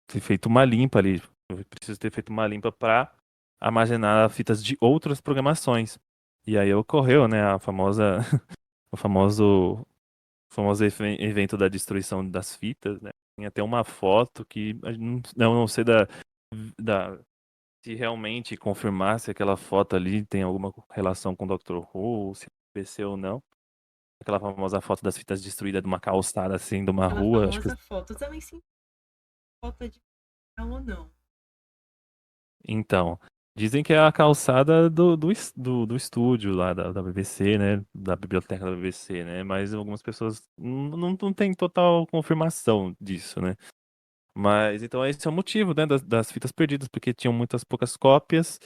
ter feito uma limpa ali. Foi preciso ter feito uma limpa para armazenar fitas de outras programações. E aí ocorreu, né, a famosa o famoso evento da destruição das fitas, né? Tem até uma foto que não sei se realmente confirmar se aquela foto ali tem alguma relação com o Dr. Who, se aconteceu ou não. Aquela famosa foto das fitas destruídas de uma calçada assim, de uma Aquela rua, acho que famosa foto. Eu também sinto falta de ou não. então, dizem que é a calçada do estúdio lá da BBC, né? Da biblioteca da BBC, né? Mas algumas pessoas não têm total confirmação disso, né? Mas então esse é o motivo, né, das fitas perdidas, porque tinham muitas poucas cópias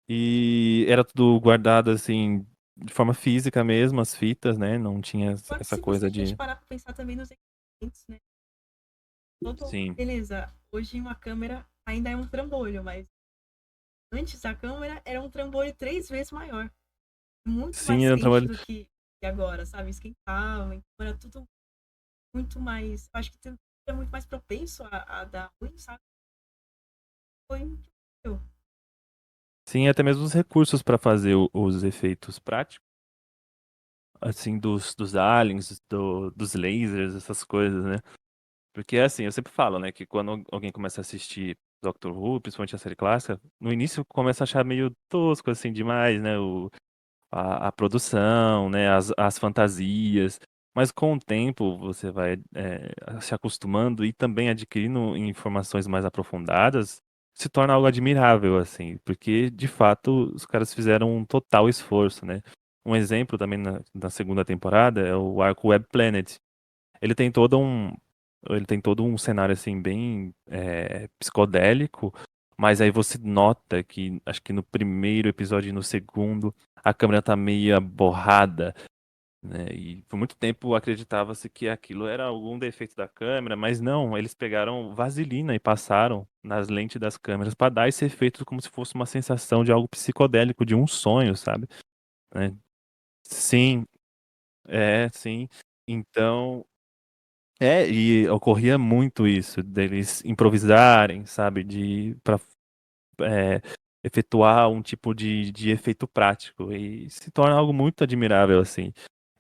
e era tudo guardado assim de forma física mesmo, as fitas, né? Não tinha Agora, essa se você coisa a gente de. parar pra pensar também nos equipamentos, né? Sim. Beleza, hoje uma câmera ainda é um trambolho, mas antes a câmera era um trambolho 3 vezes maior. Muito Sim, mais era um quente trabalho. do que agora, sabe? Esquentava, então era tudo muito mais. Acho que é muito mais propenso a dar ruim, sabe? Foi o que eu. Sim, até mesmo os recursos para fazer os efeitos práticos, assim, dos aliens, dos lasers, essas coisas, né? Porque assim, eu sempre falo, né, que quando alguém começa a assistir Doctor Who, principalmente a série clássica, no início começa a achar meio tosco, assim, demais, né? A produção, né? As fantasias. Mas com o tempo você vai se acostumando e também adquirindo informações mais aprofundadas, se torna algo admirável, assim, porque de fato os caras fizeram um total esforço, né? Um exemplo também na segunda temporada é o arco Web Planet. Ele tem todo um, ele tem todo um cenário assim bem psicodélico, mas aí você nota que acho que no primeiro episódio e no segundo a câmera tá meio borrada, né? E por muito tempo acreditava-se que aquilo era algum defeito da câmera, mas não, eles pegaram vaselina e passaram nas lentes das câmeras para dar esse efeito como se fosse uma sensação de algo psicodélico, de um sonho, sabe? Né? Sim, sim. Então, e ocorria muito isso, deles improvisarem, sabe, para efetuar um tipo de efeito prático, e se torna algo muito admirável, assim.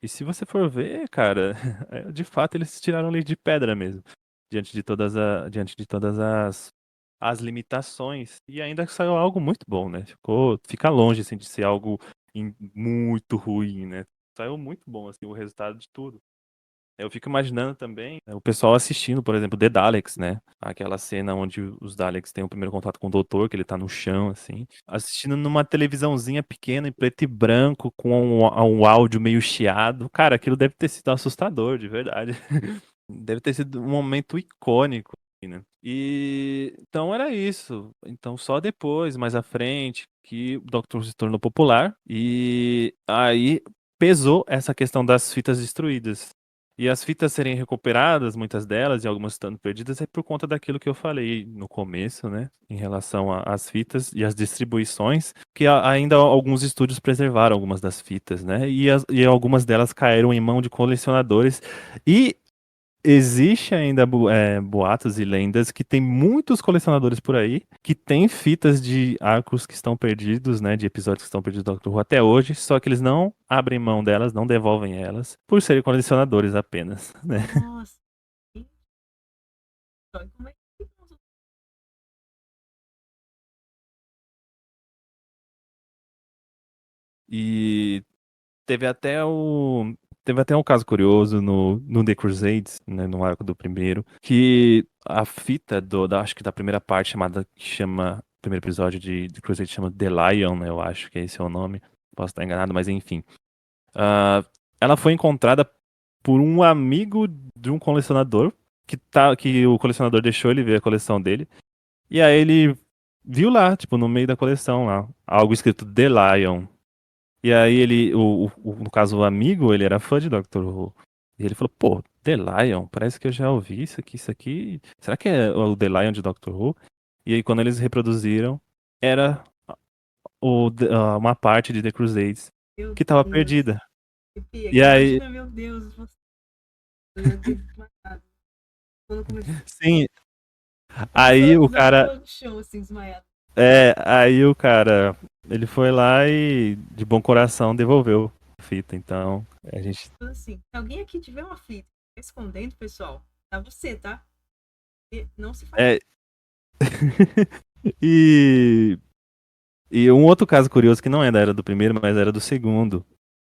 E se você for ver, cara, de fato eles tiraram leite de pedra mesmo, diante de todas as limitações, e ainda saiu algo muito bom, né? Fica longe, assim, de ser algo muito ruim, né? Saiu muito bom, assim, o resultado de tudo. Eu fico imaginando também o pessoal assistindo, por exemplo, The Daleks, né? Aquela cena onde os Daleks têm o primeiro contato com o doutor, que ele tá no chão, assim. Assistindo numa televisãozinha pequena, em preto e branco, com um áudio meio chiado. Cara, aquilo deve ter sido assustador, de verdade. Deve ter sido um momento icônico. né? E então era isso. Então só depois, mais à frente, que o Doctor Who se tornou popular e aí pesou essa questão das fitas destruídas. E as fitas serem recuperadas, muitas delas, e algumas estando perdidas, é por conta daquilo que eu falei no começo, né? Em relação às fitas e às distribuições, que ainda alguns estúdios preservaram algumas das fitas, né? E algumas delas caíram em mão de colecionadores. E existe ainda boatos e lendas que tem muitos colecionadores por aí que têm fitas de arcos que estão perdidos, né, de episódios que estão perdidos do Doctor Who até hoje, só que eles não abrem mão delas, não devolvem elas, por serem colecionadores apenas, né? Nossa. E como é que E teve até o teve até um caso curioso no The Crusades, né, no arco do primeiro, que a fita acho que da primeira parte primeiro episódio de The Crusade chama The Lion, né, eu acho que esse é o nome. Posso estar enganado, mas enfim. Ah, ela foi encontrada por um amigo de um colecionador que o colecionador deixou ele ver a coleção dele. E aí ele viu lá, tipo, no meio da coleção lá, algo escrito The Lion. E aí no caso, o amigo, ele era fã de Doctor Who. E ele falou, pô, The Lion, parece que eu já ouvi isso aqui. Será que é o The Lion de Doctor Who? E aí quando eles reproduziram, era uma parte de The Crusades meu que tava Deus. perdida. Arrepia. E aí, Imagina, meu Deus, você eu ia ter desmaiado. Quando começou, sim, começou aí a o dar cara, no chão, assim, desmaiado. aí o cara, ele foi lá e de bom coração devolveu a fita. Então, a gente Então, assim, se alguém aqui tiver uma fita escondendo, pessoal, tá você, tá? E não se faz. é e um outro caso curioso que não é da era do primeiro, mas era do segundo,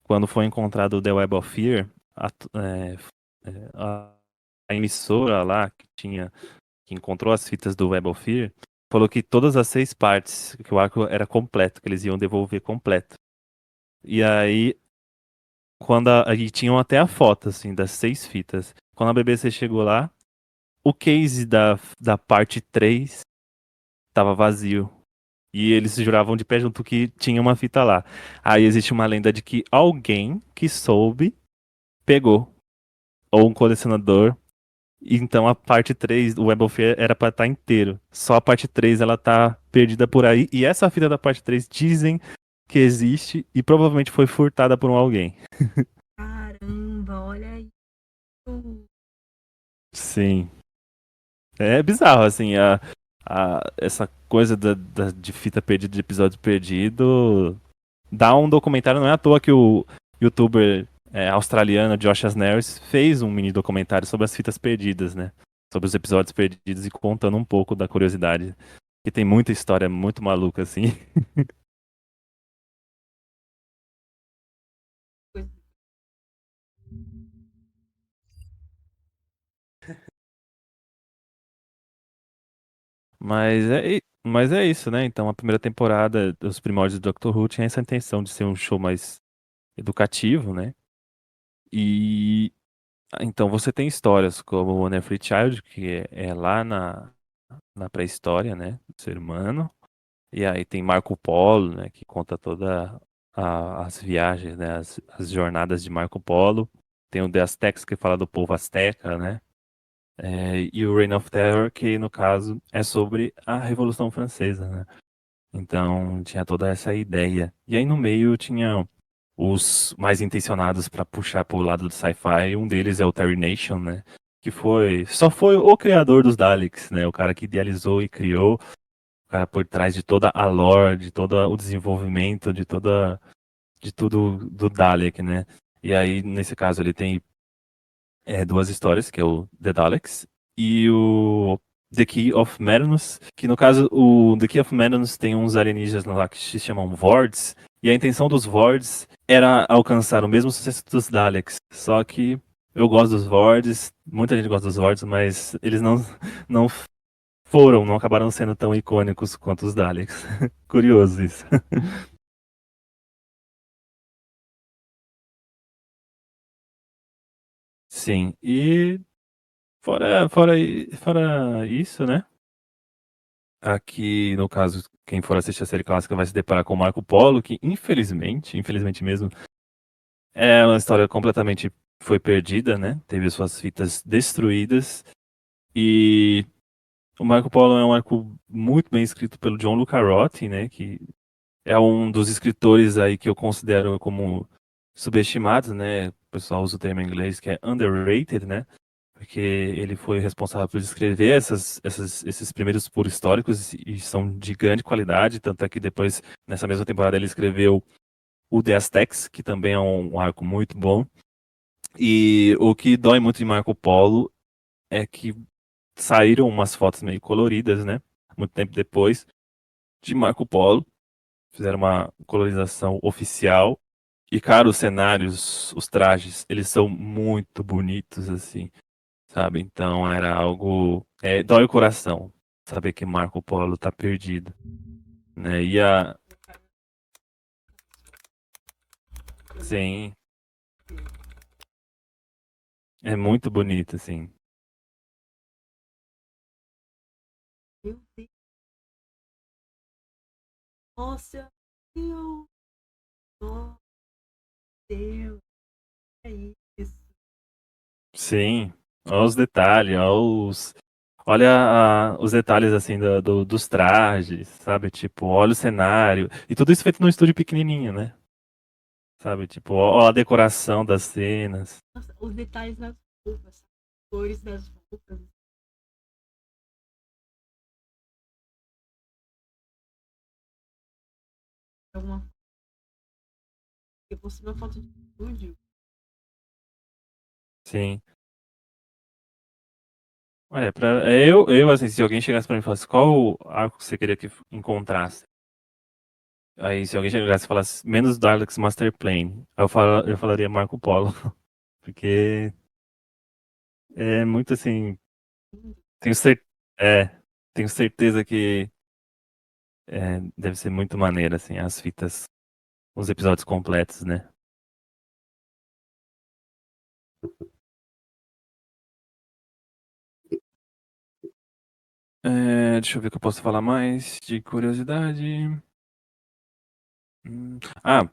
quando foi encontrado o The Web of Fear, a, a emissora lá que encontrou as fitas do Web of Fear, falou que todas as 6 partes, que o arco era completo, que eles iam devolver completo. E aí, aí tinham até a foto, assim, das 6 fitas. Quando a BBC chegou lá, o case da parte 3 tava vazio. E eles juravam de pé junto que tinha uma fita lá. Aí existe uma lenda de que alguém que soube pegou. Ou um colecionador. Então a parte 3 o Web of Fear era pra estar inteiro. Só a parte 3 ela tá perdida por aí. E essa fita da parte 3 dizem que existe e provavelmente foi furtada por um alguém. Caramba, olha isso. Sim. É bizarro, assim, essa coisa de fita perdida, de episódio perdido. Dá um documentário, não é à toa que o youtuber australiano Josh Asneris fez um mini documentário sobre as fitas perdidas, né? Sobre os episódios perdidos e contando um pouco da curiosidade. Que tem muita história muito maluca, assim. Mas é isso, né? Então a primeira temporada dos primórdios do Doctor Who tinha essa intenção de ser um show mais educativo, né? E então você tem histórias como o One Every Child, que é lá na pré-história, né? Do ser humano. E aí tem Marco Polo, né? Que conta toda as viagens, né? As jornadas de Marco Polo. Tem o The Aztecs, que fala do povo azteca, né? E o Reign of Terror, que no caso é sobre a Revolução Francesa, né? Então tinha toda essa ideia. E aí no meio tinha os mais intencionados para puxar pro lado do sci-fi. Um deles é o Terry Nation, né? Que só foi o criador dos Daleks, né? O cara que idealizou e criou, o cara por trás de toda a lore, de todo o desenvolvimento, de tudo do Dalek, né? E aí nesse caso ele tem 2 histórias, que é o The Daleks e o The Key of Marinus, que no caso o The Key of Marinus tem uns alienígenas lá que se chamam Vords, e a intenção dos Vords era alcançar o mesmo sucesso dos Daleks, só que eu gosto dos Vords, muita gente gosta dos Vords, mas eles não não acabaram sendo tão icônicos quanto os Daleks. Curioso isso. Sim, Fora isso, né? Aqui, no caso, quem for assistir a série clássica vai se deparar com o Marco Polo, que infelizmente mesmo, é uma história completamente foi perdida, né? Teve suas fitas destruídas. E o Marco Polo é um arco muito bem escrito pelo John Le Carrotti, né? Que é um dos escritores aí que eu considero como subestimados, né? O pessoal usa o termo em inglês que é underrated, né? Porque ele foi responsável por escrever esses primeiros puros históricos e são de grande qualidade, tanto é que depois, nessa mesma temporada, ele escreveu o The Aztecs, que também é um arco muito bom. E o que dói muito de Marco Polo é que saíram umas fotos meio coloridas, né? Muito tempo depois, de Marco Polo. Fizeram uma colorização oficial. E, cara, os cenários, os trajes, eles são muito bonitos, assim, sabe? Então era algo. Dói o coração saber que Marco Polo tá perdido, né? Sim, é muito bonito, assim. Meu Deus. Nossa, meu Deus. É isso. Sim, olha os detalhes, olha os detalhes assim dos trajes, sabe? Tipo, olha o cenário. E tudo isso feito num estúdio pequenininho, né? Sabe? Tipo, olha a decoração das cenas. Nossa, os detalhes das roupas, as cores das roupas. Alguma eu postei uma foto de estúdio. Sim. Eu, assim, se alguém chegasse pra mim e falasse qual arco você queria que encontrasse? Aí, se alguém chegasse e falasse menos Daleks Master Plan, eu falaria Marco Polo. Porque é muito assim. Tenho, cer é, tenho certeza que deve ser muito maneiro, assim, as fitas, os episódios completos, né? Deixa eu ver o que eu posso falar mais de curiosidade. Ah,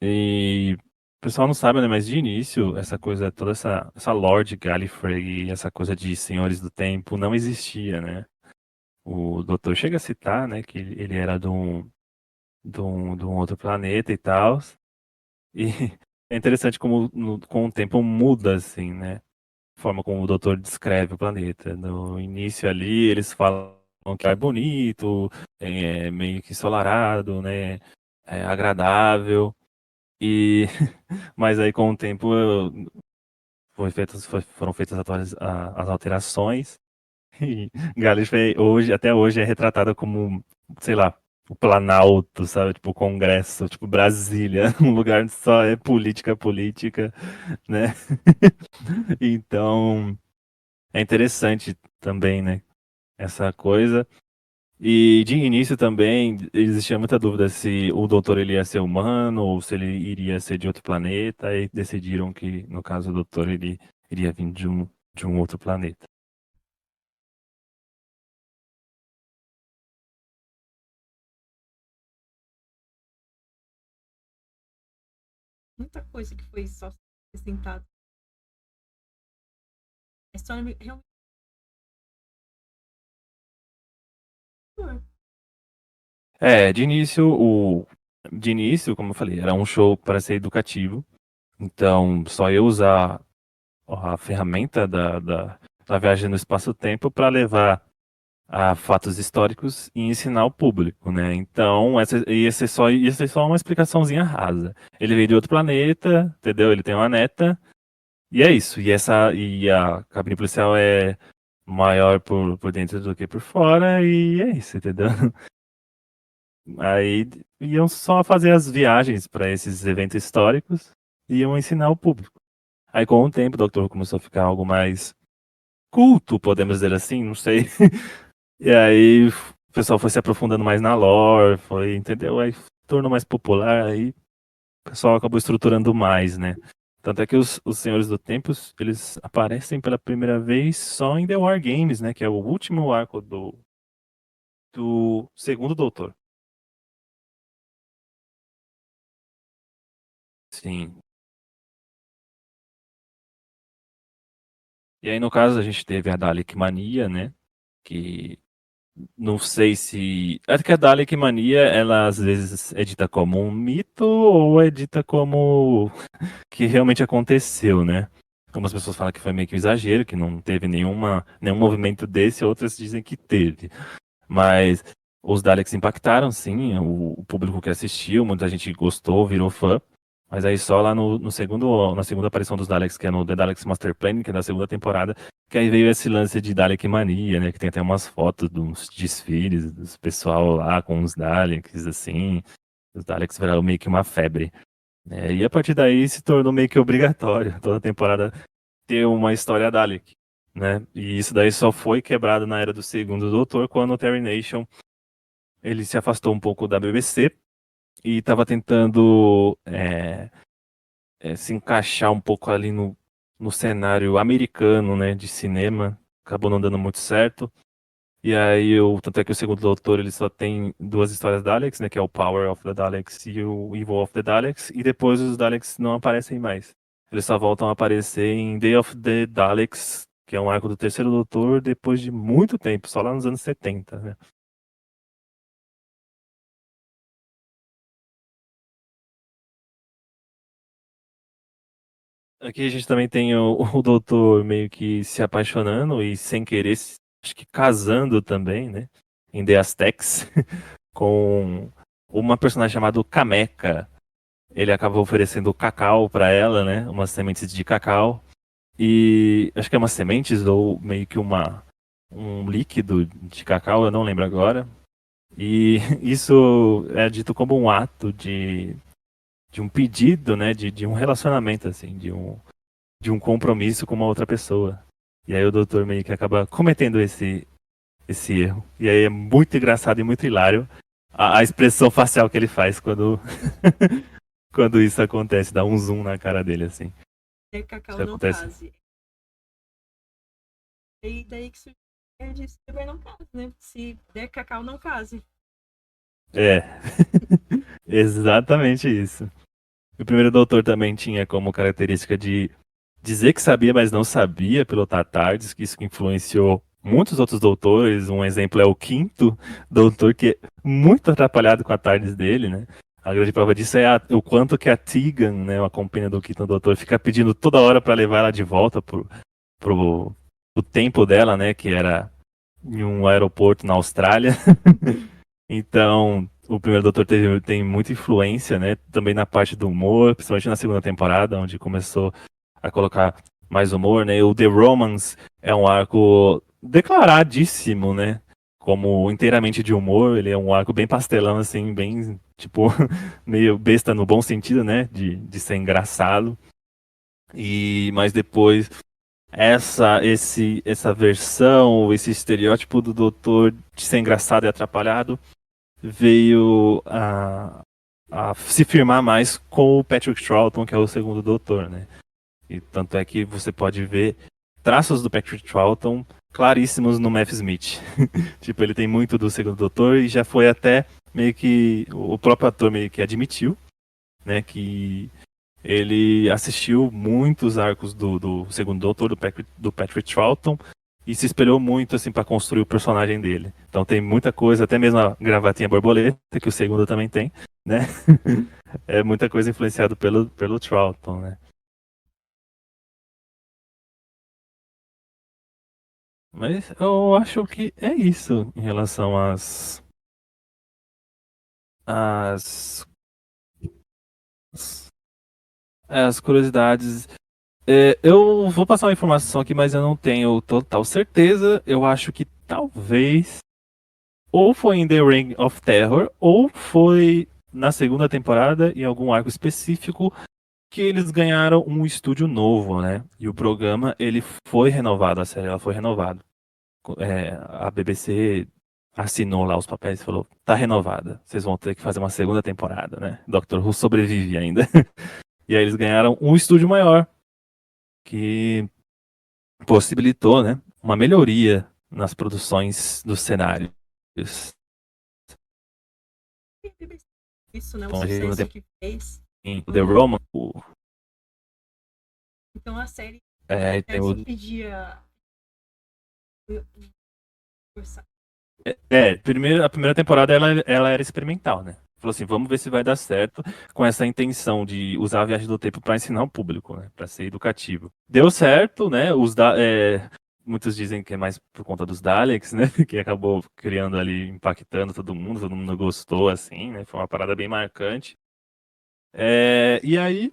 e o pessoal não sabe, né? Mas de início, essa coisa, toda essa lore de Gallifrey, essa coisa de Senhores do Tempo, não existia, né? O doutor chega a citar, né, que ele era de um outro planeta e tal. E é interessante como com o tempo muda, assim, né? A forma como o doutor descreve o planeta. No início ali, eles falam que é bonito, meio que ensolarado, né? É agradável. E mas aí com o tempo foram feitas as alterações e Gallifrey hoje, até hoje é retratada como, sei lá, o Planalto, sabe? Tipo, o Congresso, tipo Brasília, um lugar onde só é política, né? Então, é interessante também, né? Essa coisa. E de início também existia muita dúvida se o doutor ele ia ser humano ou se ele iria ser de outro planeta, e decidiram que, no caso, o doutor ele iria vir de um outro planeta. Muita coisa que foi só apresentada. A história realmente. De início, como eu falei, era um show para ser educativo. Então, só eu usar a ferramenta da viagem no espaço-tempo para levar a fatos históricos e ensinar o público, né? Então, essa ia ser só uma explicaçãozinha rasa. Ele veio de outro planeta, entendeu? Ele tem uma neta, e é isso. E a cabine policial é maior por dentro do que por fora, e é isso, entendeu? Aí iam só fazer as viagens para esses eventos históricos e iam ensinar o público. Aí com o tempo o Doctor Who começou a ficar algo mais culto, podemos dizer assim, não sei. E aí o pessoal foi se aprofundando mais na lore, entendeu? Aí tornou mais popular, aí o pessoal acabou estruturando mais, né? Tanto é que os Senhores do Tempo, eles aparecem pela primeira vez só em The War Games, né? Que é o último arco do segundo Doutor. Sim. E aí, no caso, a gente teve a Dalek Mania, né? Que não sei se. Acho que a Dalek Mania, ela às vezes é dita como um mito ou é dita como que realmente aconteceu, né? Algumas pessoas falam que foi meio que um exagero, que não teve nenhum movimento desse, outras dizem que teve. Mas os Daleks impactaram, sim, o público que assistiu, muita gente gostou, virou fã. Mas aí só lá na segunda aparição dos Daleks, que é no The Daleks Master Plan, que é da segunda temporada, que aí veio esse lance de Dalek Mania, né? Que tem até umas fotos de uns desfiles dos pessoal lá com os Daleks, assim. Os Daleks viraram meio que uma febre. E a partir daí se tornou meio que obrigatório toda temporada ter uma história Dalek, né? E isso daí só foi quebrado na era do segundo Doutor, quando o Terry Nation ele se afastou um pouco da BBC e estava tentando se encaixar um pouco ali no cenário americano, né, de cinema. Acabou não dando muito certo. E aí, tanto é que o segundo Doutor ele só tem duas histórias Daleks, né, que é o Power of the Daleks e o Evil of the Daleks, e depois os Daleks não aparecem mais. Eles só voltam a aparecer em Day of the Daleks, que é um arco do terceiro Doutor, depois de muito tempo, só lá nos anos 70, né? Aqui a gente também tem o Doutor meio que se apaixonando e sem querer, acho que casando também, né? Em The Aztecs, com uma personagem chamada Cameca. Ele acaba oferecendo cacau para ela, né? Umas sementes de cacau. E acho que é umas sementes ou meio que um líquido de cacau, eu não lembro agora. E isso é dito como um ato de um pedido, né? De um relacionamento, assim, de um compromisso com uma outra pessoa. E aí o doutor meio que acaba cometendo esse erro. E aí é muito engraçado e muito hilário a expressão facial que ele faz quando, quando isso acontece. Dá um zoom na cara dele, assim. Der Cacau Isso não acontece. case. E daí que surge de se beber não case, né? Se der Cacau não case. É, exatamente isso. O primeiro doutor também tinha como característica de dizer que sabia, mas não sabia pilotar tardes, que isso influenciou muitos outros doutores. Um exemplo é o quinto doutor, que é muito atrapalhado com a tardes dele, né? A grande prova disso é o quanto que a Tegan, né, a companhia do quinto doutor, fica pedindo toda hora para levar ela de volta pro tempo dela, né, que era em um aeroporto na Austrália. Então, o primeiro Doutor tem muita influência, né? Também na parte do humor, principalmente na segunda temporada, onde começou a colocar mais humor, né? O The Romance é um arco declaradíssimo, né? Como inteiramente de humor, ele é um arco bem pastelão, assim, bem, tipo, meio besta no bom sentido, né? De ser engraçado. Mas depois, essa versão, esse estereótipo do doutor de ser engraçado e atrapalhado veio a se firmar mais com o Patrick Troughton, que é o segundo doutor, né? E tanto é que você pode ver traços do Patrick Troughton claríssimos no Matt Smith. Tipo, ele tem muito do segundo doutor e já foi até meio que o próprio ator meio que admitiu, né, que ele assistiu muitos arcos do segundo doutor, do Patrick Troughton, e se espelhou muito assim para construir o personagem dele. Então tem muita coisa, até mesmo a gravatinha borboleta, que o segundo também tem, né? É muita coisa influenciada pelo Troughton, né? Mas eu acho que é isso em relação às, às curiosidades. Eu vou passar uma informação aqui, mas eu não tenho total certeza. Eu acho que talvez ou foi em The Ring of Terror, ou foi na segunda temporada, em algum arco específico, que eles ganharam um estúdio novo, né? E o programa, ele foi renovado, a série ela foi renovada. A BBC assinou lá os papéis e falou, tá renovada, vocês vão ter que fazer uma segunda temporada, né? Doctor Who sobrevive ainda. E aí eles ganharam um estúdio maior, que possibilitou, né, uma melhoria nas produções dos cenários. Isso, né? O Então a gente sucesso tem que fez. The Roman, Então a série tem o, só pedia orçamento. a primeira temporada ela era experimental, né? Falou assim, vamos ver se vai dar certo com essa intenção de usar a viagem do tempo para ensinar o público, né? Para ser educativo. Deu certo, né? Muitos dizem que é mais por conta dos Daleks, né? Que acabou criando ali, impactando todo mundo gostou, assim, né? Foi uma parada bem marcante. E aí,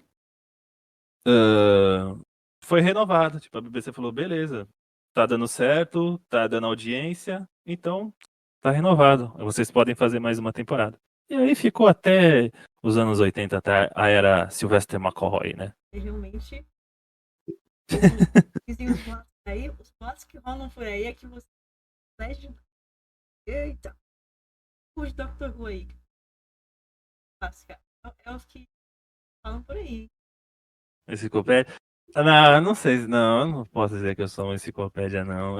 foi renovado. Tipo, a BBC falou, beleza, tá dando certo, tá dando audiência, então tá renovado. Vocês podem fazer mais uma temporada. E aí ficou até os anos 80, até a era Sylvester McCoy, né? E realmente, dizem os boatos que rolam por aí é que você. Eita! Os Dr. Who aí. É os que falam por aí. Enciclopédia? Não, não sei, não, eu não posso dizer que eu sou uma enciclopédia, não.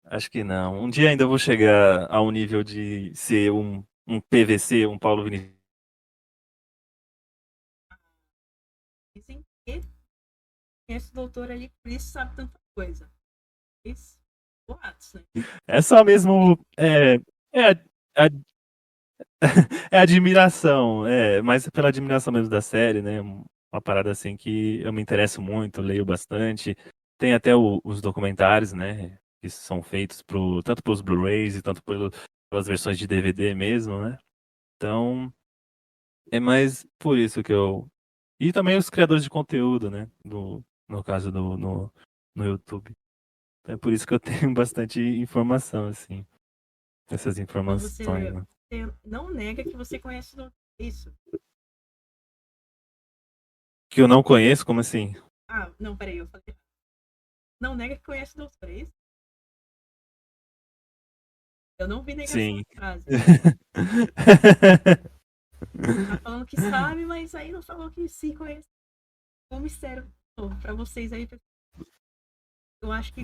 Acho que não. Um dia ainda eu vou chegar ao nível de ser um PVC, um Paulo Vinícius. Dizem que esse doutor ali, por isso sabe tanta coisa. Isso, boatos, né? É só mesmo. É admiração, mas pela admiração mesmo da série, né? Uma parada assim que eu me interesso muito, leio bastante. Tem até os documentários, né? Que são feitos tanto pelos Blu-rays e tanto pelas versões de DVD mesmo, né? Então, é mais por isso que eu. E também os criadores de conteúdo, né? No caso no YouTube. É por isso que eu tenho bastante informação, assim. Essas Então informações, né? você não nega que você conhece o doutor. Isso. Que eu não conheço, como assim? Ah, não, peraí, eu falei. Não nega que conhece o doutor, é isso? Eu não vi negação Sim. na frase. Tá falando que sabe, mas aí não falou que se conhece. É um mistério pra vocês aí. Eu acho que.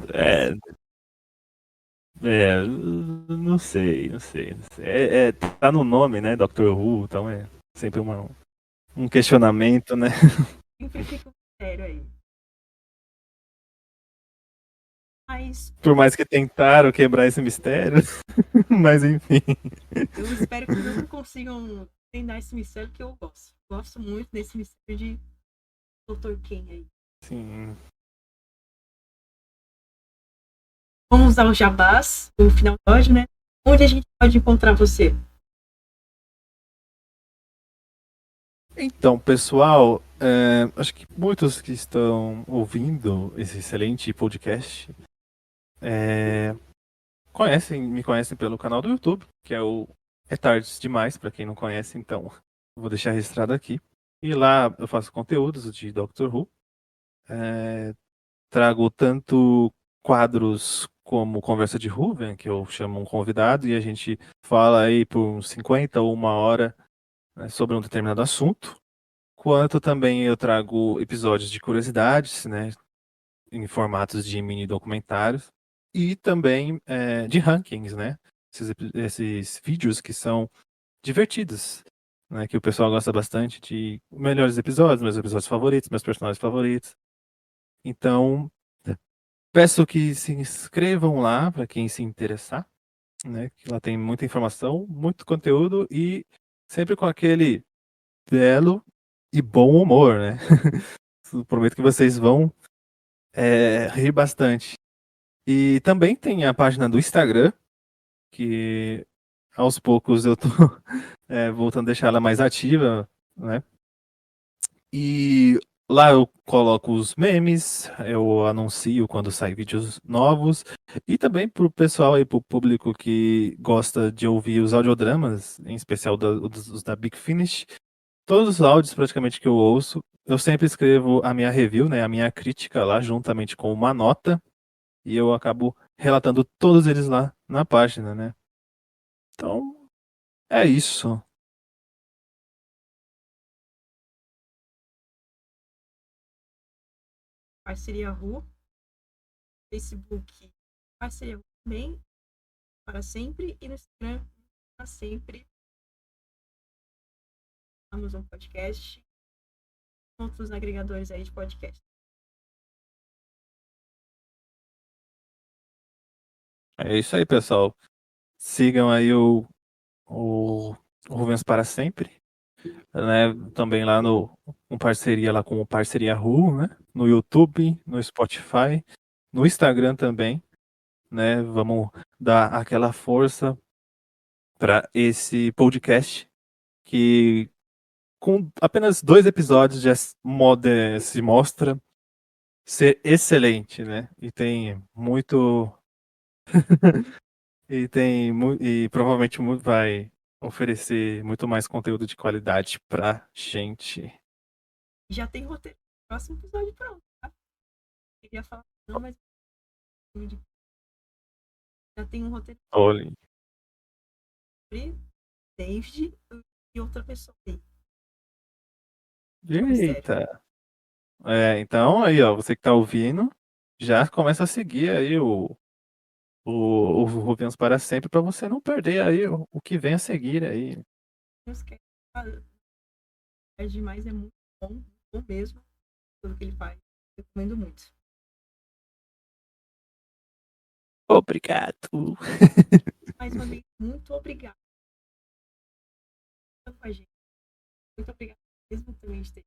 É, não sei, não sei, não sei. Tá no nome, né? Doctor Who, então é sempre um questionamento, né? Sempre fica um mistério aí. Mas Por mais que tentaram quebrar esse mistério, mas enfim. eu espero que não consigam entender esse mistério que eu gosto. Gosto muito desse mistério de Dr. Ken aí. Sim. Vamos usar o jabás no final do áudio, né? Onde a gente pode encontrar você? Então, pessoal, acho que muitos que estão ouvindo esse excelente podcast me conhecem pelo canal do YouTube, que é o É Tardes Demais, para quem não conhece, então vou deixar registrado aqui. E lá eu faço conteúdos de Doctor Who. Trago tanto quadros como Conversa de Ruven, que eu chamo um convidado e a gente fala aí por uns 50 ou uma hora, né, sobre um determinado assunto. Quanto também eu trago episódios de curiosidades, né, em formatos de mini documentários. E também de rankings, né? Esses vídeos que são divertidos, né? Que o pessoal gosta bastante de melhores episódios, meus episódios favoritos, meus personagens favoritos. Então, peço que se inscrevam lá para quem se interessar, né? Que lá tem muita informação, muito conteúdo e sempre com aquele belo e bom humor, né? Prometo que vocês vão rir bastante. E também tem a página do Instagram, que aos poucos eu tô voltando a deixar ela mais ativa, né? E lá eu coloco os memes, eu anuncio quando saem vídeos novos, e também pro pessoal aí, pro público que gosta de ouvir os audiodramas, em especial os da Big Finish, todos os áudios praticamente que eu ouço, eu sempre escrevo a minha review, né, a minha crítica lá, juntamente com uma nota, e eu acabo relatando todos eles lá na página, né? Então, é isso. Parceria Ru. Facebook, Parceria Ru também, para sempre. E no Instagram, para sempre. Amazon Podcast. Outros agregadores aí de podcast. É isso aí, pessoal. Sigam aí o Rubens para sempre, né? Também lá com parceria lá com o Parceria Ru, né? No YouTube, no Spotify, no Instagram também, né? Vamos dar aquela força para esse podcast que com apenas 2 episódios já se mostra ser excelente, né? E tem muito e provavelmente vai oferecer muito mais conteúdo de qualidade pra gente. Já tem roteiro. Próximo episódio pronto, tá? Queria falar, não, mas já tem um roteiro Olha, sobre David e outra pessoa aí. eita. Então aí, ó, você que tá ouvindo, já começa a seguir aí o Rubens para sempre para você não perder aí o que vem a seguir aí. Não esquece. É demais, é muito bom mesmo. Tudo que ele faz. Recomendo muito. Obrigado. Mais uma vez, muito obrigado por estar com a gente. Muito obrigado mesmo também de ter.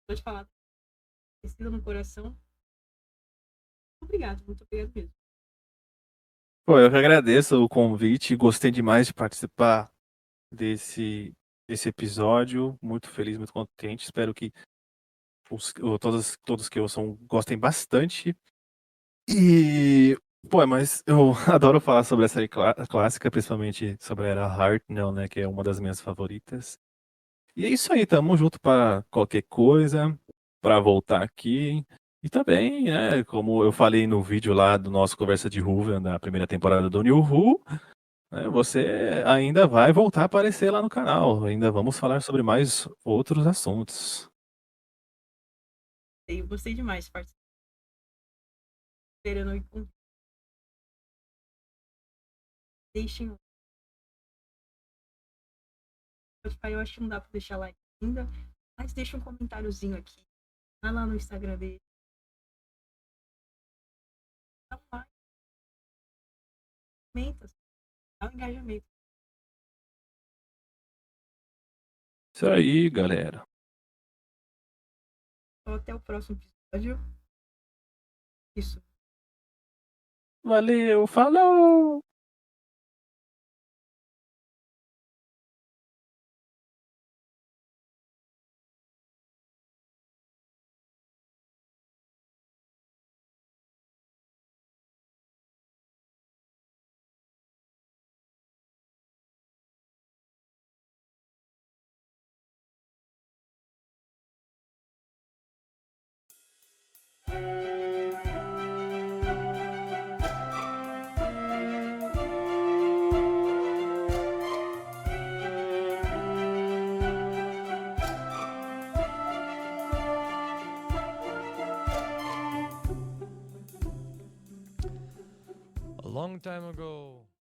Pode falar. Precisa no coração. Muito obrigado mesmo. Pô, eu que agradeço o convite, gostei demais de participar desse episódio, muito feliz, muito contente, espero que todos que ouçam gostem bastante. E, pô, mas eu adoro falar sobre essa série clássica, principalmente sobre a Era Hartnell, né, que é uma das minhas favoritas. E é isso aí, tamo junto para qualquer coisa, para voltar aqui. E também, né, como eu falei no vídeo lá do nosso Conversa de Whovian, da primeira temporada do New Who, né, você ainda vai voltar a aparecer lá no canal. Ainda vamos falar sobre mais outros assuntos. Eu gostei demais de participar. Esperando o deixem. Spotify, eu acho que não dá pra deixar like ainda, mas deixa um comentáriozinho aqui. Vai lá no Instagram dele. Dá um like. Comenta. Dá um engajamento. Isso aí, galera. Então, até o próximo episódio. Isso. Valeu, falou! A long time ago.